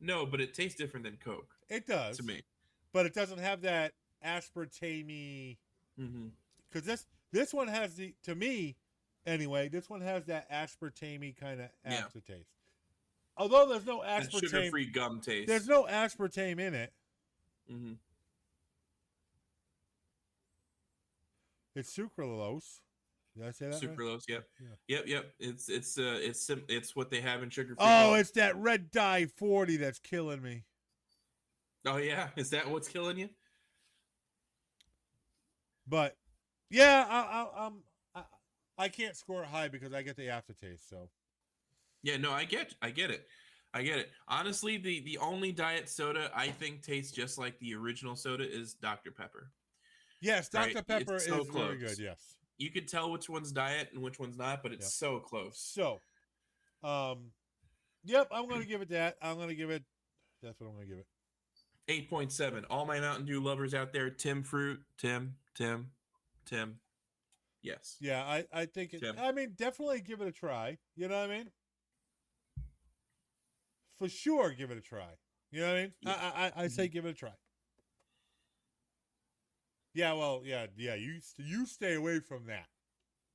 Speaker 4: No, but it tastes different than Coke.
Speaker 3: It does
Speaker 4: to me,
Speaker 3: but it doesn't have that aspartame. Because this one has to me anyway. This one has that aspartame kind of aftertaste. Although there's no aspartame,
Speaker 4: sugar-free gum taste.
Speaker 3: There's no aspartame in it. It's sucralose. Did I say that?
Speaker 4: Sucralose, right? Yep. It's what they have in sugar-free.
Speaker 3: Oh, it's that red dye 40 that's killing me.
Speaker 4: Oh yeah, is that what's killing you? But
Speaker 3: yeah, I can't score it high because I get the aftertaste. So
Speaker 4: yeah, no, I get it. Honestly, the only diet soda I think tastes just like the original soda is Dr. Pepper.
Speaker 3: Yes, Dr. Pepper is very good. Yes.
Speaker 4: You could tell which one's diet and which one's not, but it's so close.
Speaker 3: So, yep, I'm going to give it that. That's what I'm going to give it.
Speaker 4: 8.7. All my Mountain Dew lovers out there, Tim Fruit, Tim. Yes.
Speaker 3: Yeah, I think I mean, definitely give it a try. You know what I mean? For sure, give it a try. You know what I mean? Yeah. I say give it a try. Yeah, well, yeah. You stay away from that.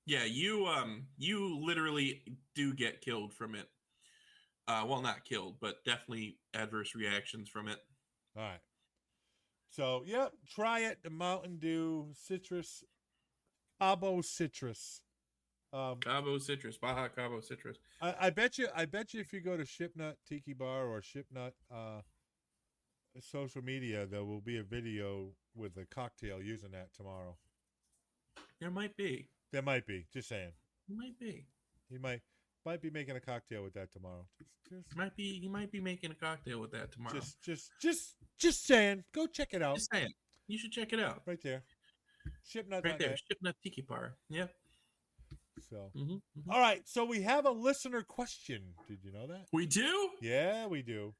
Speaker 4: Yeah, you literally do get killed from it. Well, not killed, but definitely adverse reactions from it.
Speaker 3: All right. So, yep, try it. The Mountain Dew citrus, Cabo citrus.
Speaker 4: Cabo citrus, Baja Cabo citrus.
Speaker 3: I bet you if you go to Shipnut Tiki Bar or Shipnut social media, there will be a video with a cocktail using that tomorrow.
Speaker 4: There might be.
Speaker 3: There might be. Just saying.
Speaker 4: Might be.
Speaker 3: He might. Might be making a cocktail with that tomorrow.
Speaker 4: He might be making a cocktail with that tomorrow.
Speaker 3: Just saying. Go check it out.
Speaker 4: Just saying. You should check it out.
Speaker 3: Right there. Shipnut.
Speaker 4: Right there. Shipnut Tiki Bar. Yep.
Speaker 3: So,
Speaker 4: Mm-hmm.
Speaker 3: All right. So we have a listener question. Did you know that?
Speaker 4: We do?
Speaker 3: Yeah, we do.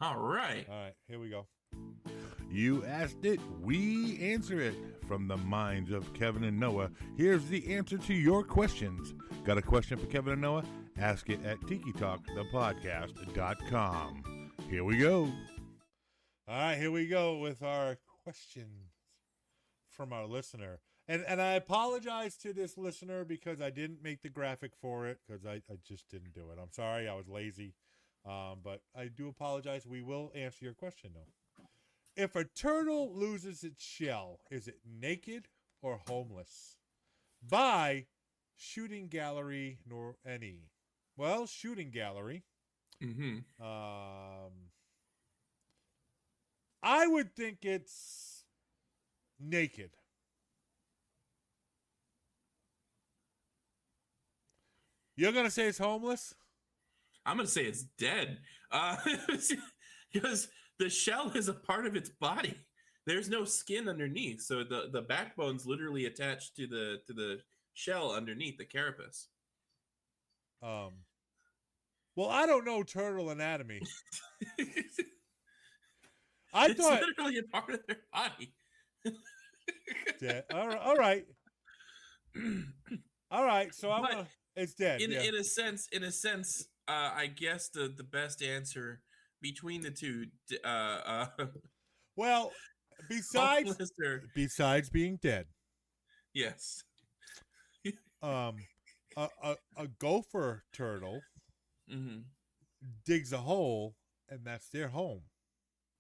Speaker 4: All right.
Speaker 3: All right. Here we go.
Speaker 2: You asked it, we answer it. From the minds of Kevin and Noah, here's the answer to your questions. Got a question for Kevin and Noah? Ask it at tikitalkthepodcast.com. Here we go.
Speaker 3: All right. Here we go with our questions from our listener. And I apologize to this listener because I didn't make the graphic for it because I just didn't do it. I'm sorry. I was lazy. But I do apologize. We will answer your question, though. If a turtle loses its shell, is it naked or homeless? By Shooting Gallery nor any. Well, Shooting Gallery.
Speaker 4: Mm-hmm.
Speaker 3: I would think it's naked. You're going to say it's homeless?
Speaker 4: I'm going to say it's dead. Because the shell is a part of its body. There's no skin underneath. So the backbone's literally attached to the shell underneath the carapace.
Speaker 3: Well, I don't know turtle anatomy.
Speaker 4: It's
Speaker 3: thought
Speaker 4: literally a part of their body.
Speaker 3: dead. All right. All right. So it's dead.
Speaker 4: In a sense, I guess the best answer between the two.
Speaker 3: Well, besides being dead,
Speaker 4: yes.
Speaker 3: a gopher turtle digs a hole, and that's their home.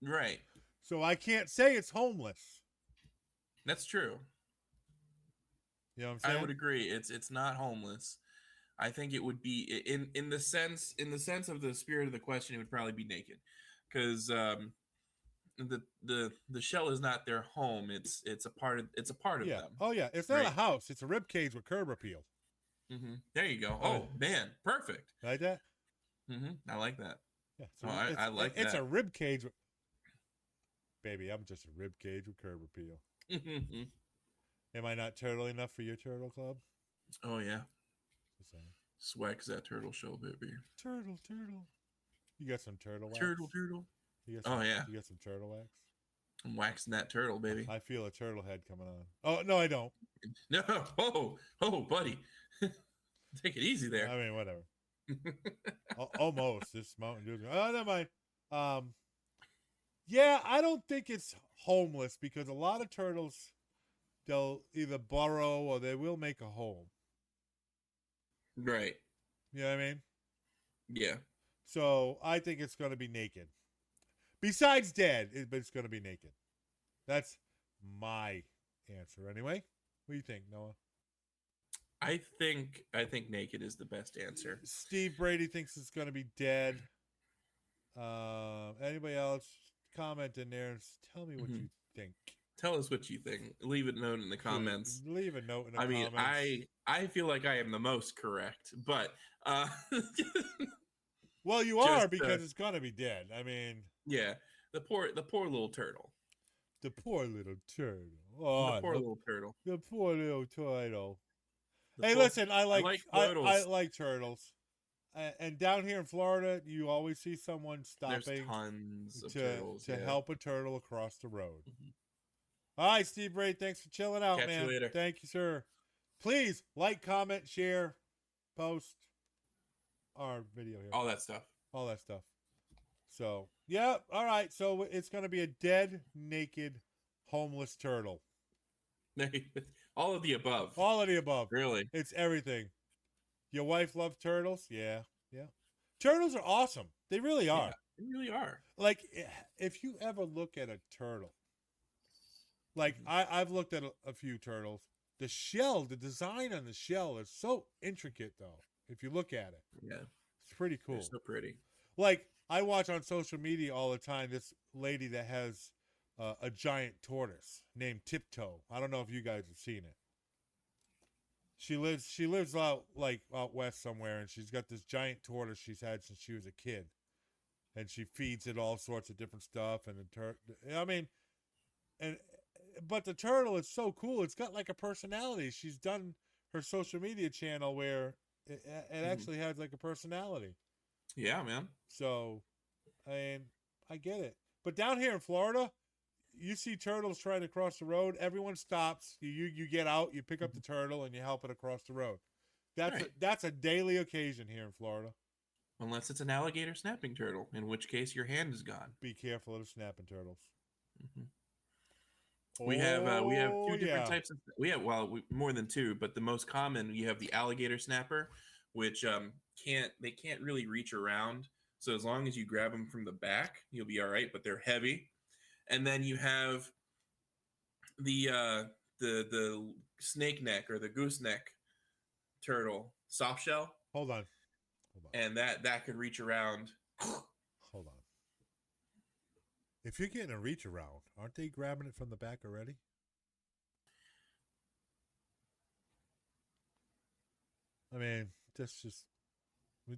Speaker 4: Right.
Speaker 3: So I can't say it's homeless.
Speaker 4: That's true.
Speaker 3: You know what I'm saying?
Speaker 4: I would agree. It's not homeless. I think it would be in the sense of the spirit of the question, it would probably be naked, because the shell is not their home. It's a part of them.
Speaker 3: Oh yeah, it's not a house. It's a rib cage with curb appeal.
Speaker 4: Mm-hmm. There you go. Oh man, perfect.
Speaker 3: Like that?
Speaker 4: Mm-hmm. I like that.
Speaker 3: Yeah,
Speaker 4: I like that.
Speaker 3: It's a rib cage. Baby, I'm just a rib cage with curb appeal. Am I not turtle enough for your turtle club?
Speaker 4: Oh yeah.
Speaker 3: Just saying.
Speaker 4: Swag's that turtle shell, baby.
Speaker 3: Turtle. You got some turtle wax?
Speaker 4: Turtle.
Speaker 3: You
Speaker 4: Oh yeah.
Speaker 3: You got some turtle wax?
Speaker 4: I'm waxing that turtle, baby.
Speaker 3: I feel a turtle head coming on. Oh no, I don't.
Speaker 4: No. Oh, buddy. Take it easy there.
Speaker 3: I mean, whatever. Almost. This Mountain Dew. Oh, never mind. Yeah, I don't think it's homeless because a lot of turtles, they'll either burrow or they will make a home.
Speaker 4: Right.
Speaker 3: You know what I mean?
Speaker 4: Yeah.
Speaker 3: So I think it's going to be naked. Besides dead, but it's going to be naked. That's my answer anyway. What do you think, Noah?
Speaker 4: I think naked is the best answer.
Speaker 3: Steve Brady thinks it's going to be dead. Anybody else? Comment in there and tell me what you think.
Speaker 4: Tell us what you think. Leave a note in the comments.
Speaker 3: Leave a note in the comments.
Speaker 4: I feel like I am the most correct, but
Speaker 3: well, you are because it's gonna be dead. I mean,
Speaker 4: yeah, the poor little turtle.
Speaker 3: The poor little turtle. Oh,
Speaker 4: the poor little turtle.
Speaker 3: The poor little turtle. Listen, I like turtles. And down here in Florida, you always see someone stopping
Speaker 4: There's tons of turtles,
Speaker 3: to help a turtle across the road. All right, Steve Brady, thanks for chilling out,
Speaker 4: Catch
Speaker 3: man.
Speaker 4: you later.
Speaker 3: Thank you, sir. Please like, comment, share, post our video here.
Speaker 4: All that stuff.
Speaker 3: So, yeah, all right. So it's going to be a dead, naked, homeless turtle.
Speaker 4: All of the above.
Speaker 3: All of the above.
Speaker 4: Really?
Speaker 3: It's everything. Your wife loves turtles? Yeah. Turtles are awesome. They really are.
Speaker 4: Yeah, they really are.
Speaker 3: Like, if you ever look at a turtle, like I've looked at a few turtles. The shell, the design on the shell is so intricate, though. If you look at it,
Speaker 4: yeah,
Speaker 3: it's pretty cool.
Speaker 4: They're so pretty.
Speaker 3: Like I watch on social media all the time this lady that has a giant tortoise named Tiptoe. I don't know if you guys have seen it. She lives out west somewhere, and she's got this giant tortoise she's had since she was a kid, and she feeds it all sorts of different stuff. And but the turtle is so cool. It's got like a personality. She's done her social media channel where it actually has like a personality.
Speaker 4: Yeah, man.
Speaker 3: So, I get it. But down here in Florida, you see turtles trying to cross the road. Everyone stops. You get out. You pick up the turtle and you help it across the road. That's a daily occasion here in Florida.
Speaker 4: Unless it's an alligator snapping turtle, in which case your hand is gone.
Speaker 3: Be careful of the snapping turtles.
Speaker 4: We have two different types of. We have more than two, but the most common, you have the alligator snapper, which they can't really reach around. So as long as you grab them from the back, you'll be all right. But they're heavy. And then you have the snake neck or the gooseneck turtle, soft shell.
Speaker 3: Hold on.
Speaker 4: And that could reach around.
Speaker 3: Hold on. If you're getting a reach around, aren't they grabbing it from the back already? I mean,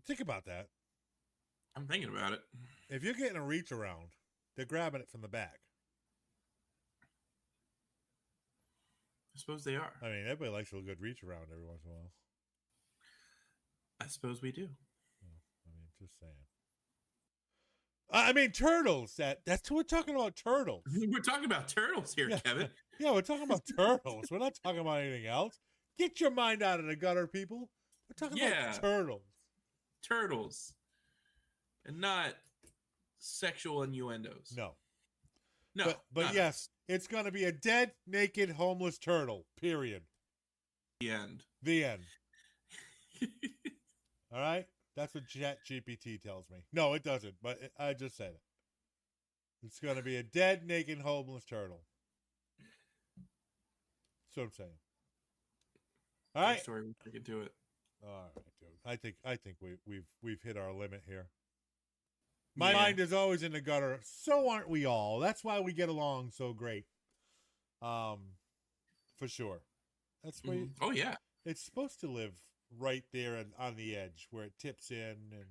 Speaker 3: think about that.
Speaker 4: I'm thinking about it.
Speaker 3: If you're getting a reach around, they're grabbing it from the back.
Speaker 4: I suppose they are.
Speaker 3: I mean, everybody likes a good reach around every once in a while.
Speaker 4: I suppose we do.
Speaker 3: I mean, just saying. I mean, turtles. That's what we're talking about. Turtles.
Speaker 4: We're talking about turtles here, Kevin.
Speaker 3: Yeah, we're talking about turtles. We're not talking about anything else. Get your mind out of the gutter, people. We're talking about turtles.
Speaker 4: Turtles. And not sexual innuendos.
Speaker 3: No.
Speaker 4: But
Speaker 3: yes, it's going to be a dead, naked, homeless turtle. Period.
Speaker 4: The end.
Speaker 3: The end. All right? That's what ChatGPT tells me. No, it doesn't, but I just said it. It's going to be a dead, naked, homeless turtle. That's what I'm saying. All right.
Speaker 4: Story, we can do it.
Speaker 3: All right, dude. I think we've hit our limit here. My mind is always in the gutter. So aren't we all? That's why we get along so great. For sure. That's why.
Speaker 4: Oh yeah.
Speaker 3: It's supposed to live right there on the edge where it tips in, and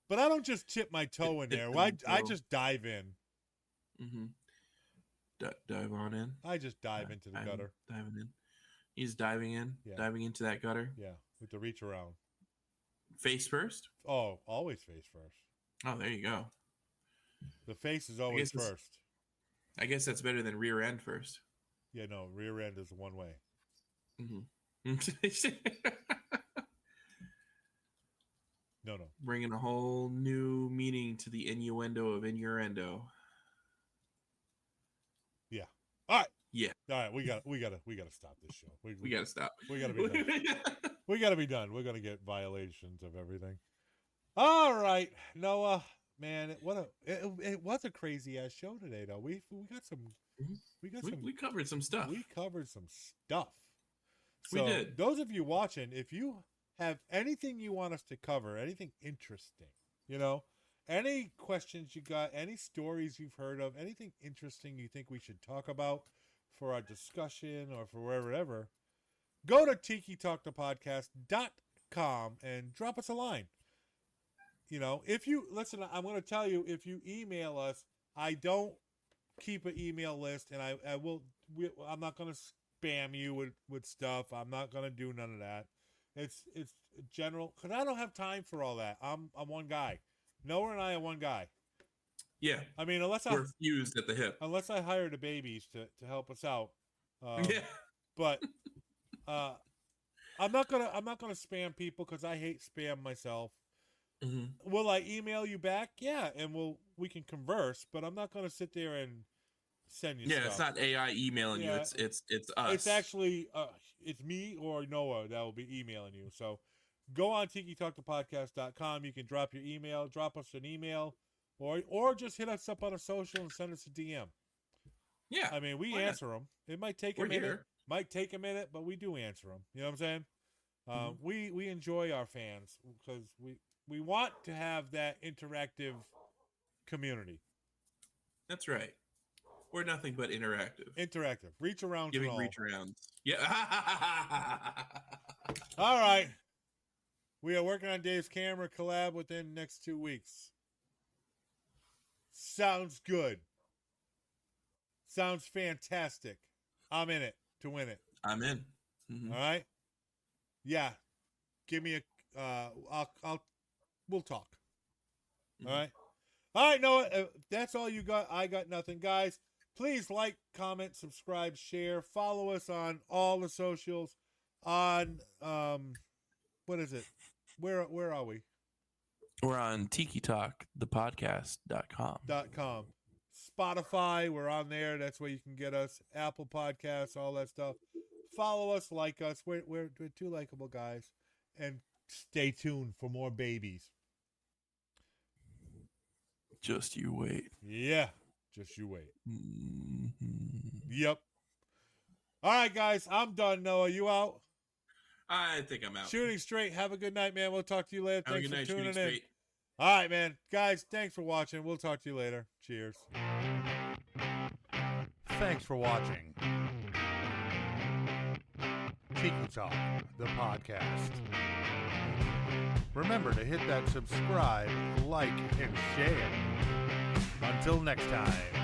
Speaker 3: but I don't just tip my toe in there. I just dive in.
Speaker 4: Dive on in.
Speaker 3: I just dive into the gutter.
Speaker 4: Diving in. He's diving in.
Speaker 3: Yeah.
Speaker 4: Diving into that gutter.
Speaker 3: Yeah, with the reach around.
Speaker 4: Face first.
Speaker 3: Oh, always face first.
Speaker 4: Oh, there you go.
Speaker 3: The face is always first.
Speaker 4: I guess that's better than rear end first.
Speaker 3: Yeah, no, rear end is one way. No.
Speaker 4: Bringing a whole new meaning to the innuendo of innuendo.
Speaker 3: Yeah. All right.
Speaker 4: Yeah.
Speaker 3: All right. We gotta stop this show.
Speaker 4: We gotta stop.
Speaker 3: We gotta be done. We gotta be done. We're gonna get violations of everything. All right, Noah. Man, it was a crazy ass show today, though. We
Speaker 4: covered some stuff.
Speaker 3: We covered some stuff.
Speaker 4: We did.
Speaker 3: Those of you watching, if you have anything you want us to cover, anything interesting, any questions you got, any stories you've heard of, anything interesting you think we should talk about for our discussion or for wherever, go to tikitalkthepodcast.com and drop us a line. If you listen, I'm going to tell you, if you email us, I don't keep an email list, and I'm not going to spam you with stuff. I'm not going to do none of that. It's general, because I don't have time for all that. I'm one guy. Noah and I are one guy.
Speaker 4: Yeah.
Speaker 3: I mean,
Speaker 4: we're fused at the hip.
Speaker 3: Unless I hire the babies to help us out.
Speaker 4: Yeah.
Speaker 3: But I'm not gonna spam people because I hate spam myself. Will I email you back? Yeah, and we can converse, but I'm not going to sit there and send you stuff.
Speaker 4: It's not AI emailing you. It's us.
Speaker 3: It's actually it's me or Noah that will be emailing you. So go on tikitalkthepodcast.com. You can drop your email, drop us an email, or just hit us up on a social and send us a DM.
Speaker 4: Yeah.
Speaker 3: I mean, we answer them. It might take a minute. Here. Might take a minute, but we do answer them. You know what I'm saying? We enjoy our fans because we want to have that interactive community.
Speaker 4: That's right. Or nothing but interactive.
Speaker 3: Interactive. Reach around.
Speaker 4: Giving
Speaker 3: all.
Speaker 4: reach arounds. Yeah.
Speaker 3: All right. We are working on Dave's camera collab within the next 2 weeks. Sounds good. Sounds fantastic. I'm in it to win it.
Speaker 4: I'm in. Mm-hmm.
Speaker 3: All right. Yeah. Give me a. We'll talk. All right. All right, Noah. That's all you got. I got nothing, guys. Please like, comment, subscribe, share, follow us on all the socials. On what is it? Where are we?
Speaker 8: We're on TikiTalkThePodcast.com.
Speaker 3: Spotify, we're on there. That's where you can get us. Apple Podcasts, all that stuff. Follow us, like us. We're two likable guys. And stay tuned for more babies.
Speaker 8: Just you wait.
Speaker 3: Yeah, just you wait.
Speaker 8: Mm-hmm.
Speaker 3: Yep. All right, guys, I'm done. Noah, you out?
Speaker 4: I think I'm out.
Speaker 3: Shooting Straight. Have a good night, man. We'll talk to you later.
Speaker 4: Have
Speaker 3: Thanks
Speaker 4: a good night,
Speaker 3: for tuning in.
Speaker 4: Straight.
Speaker 3: All right, man. Guys, thanks for watching. We'll talk to you later. Cheers.
Speaker 2: Thanks for watching Tiki Talk, the podcast. Remember to hit that subscribe, like, and share. Until next time.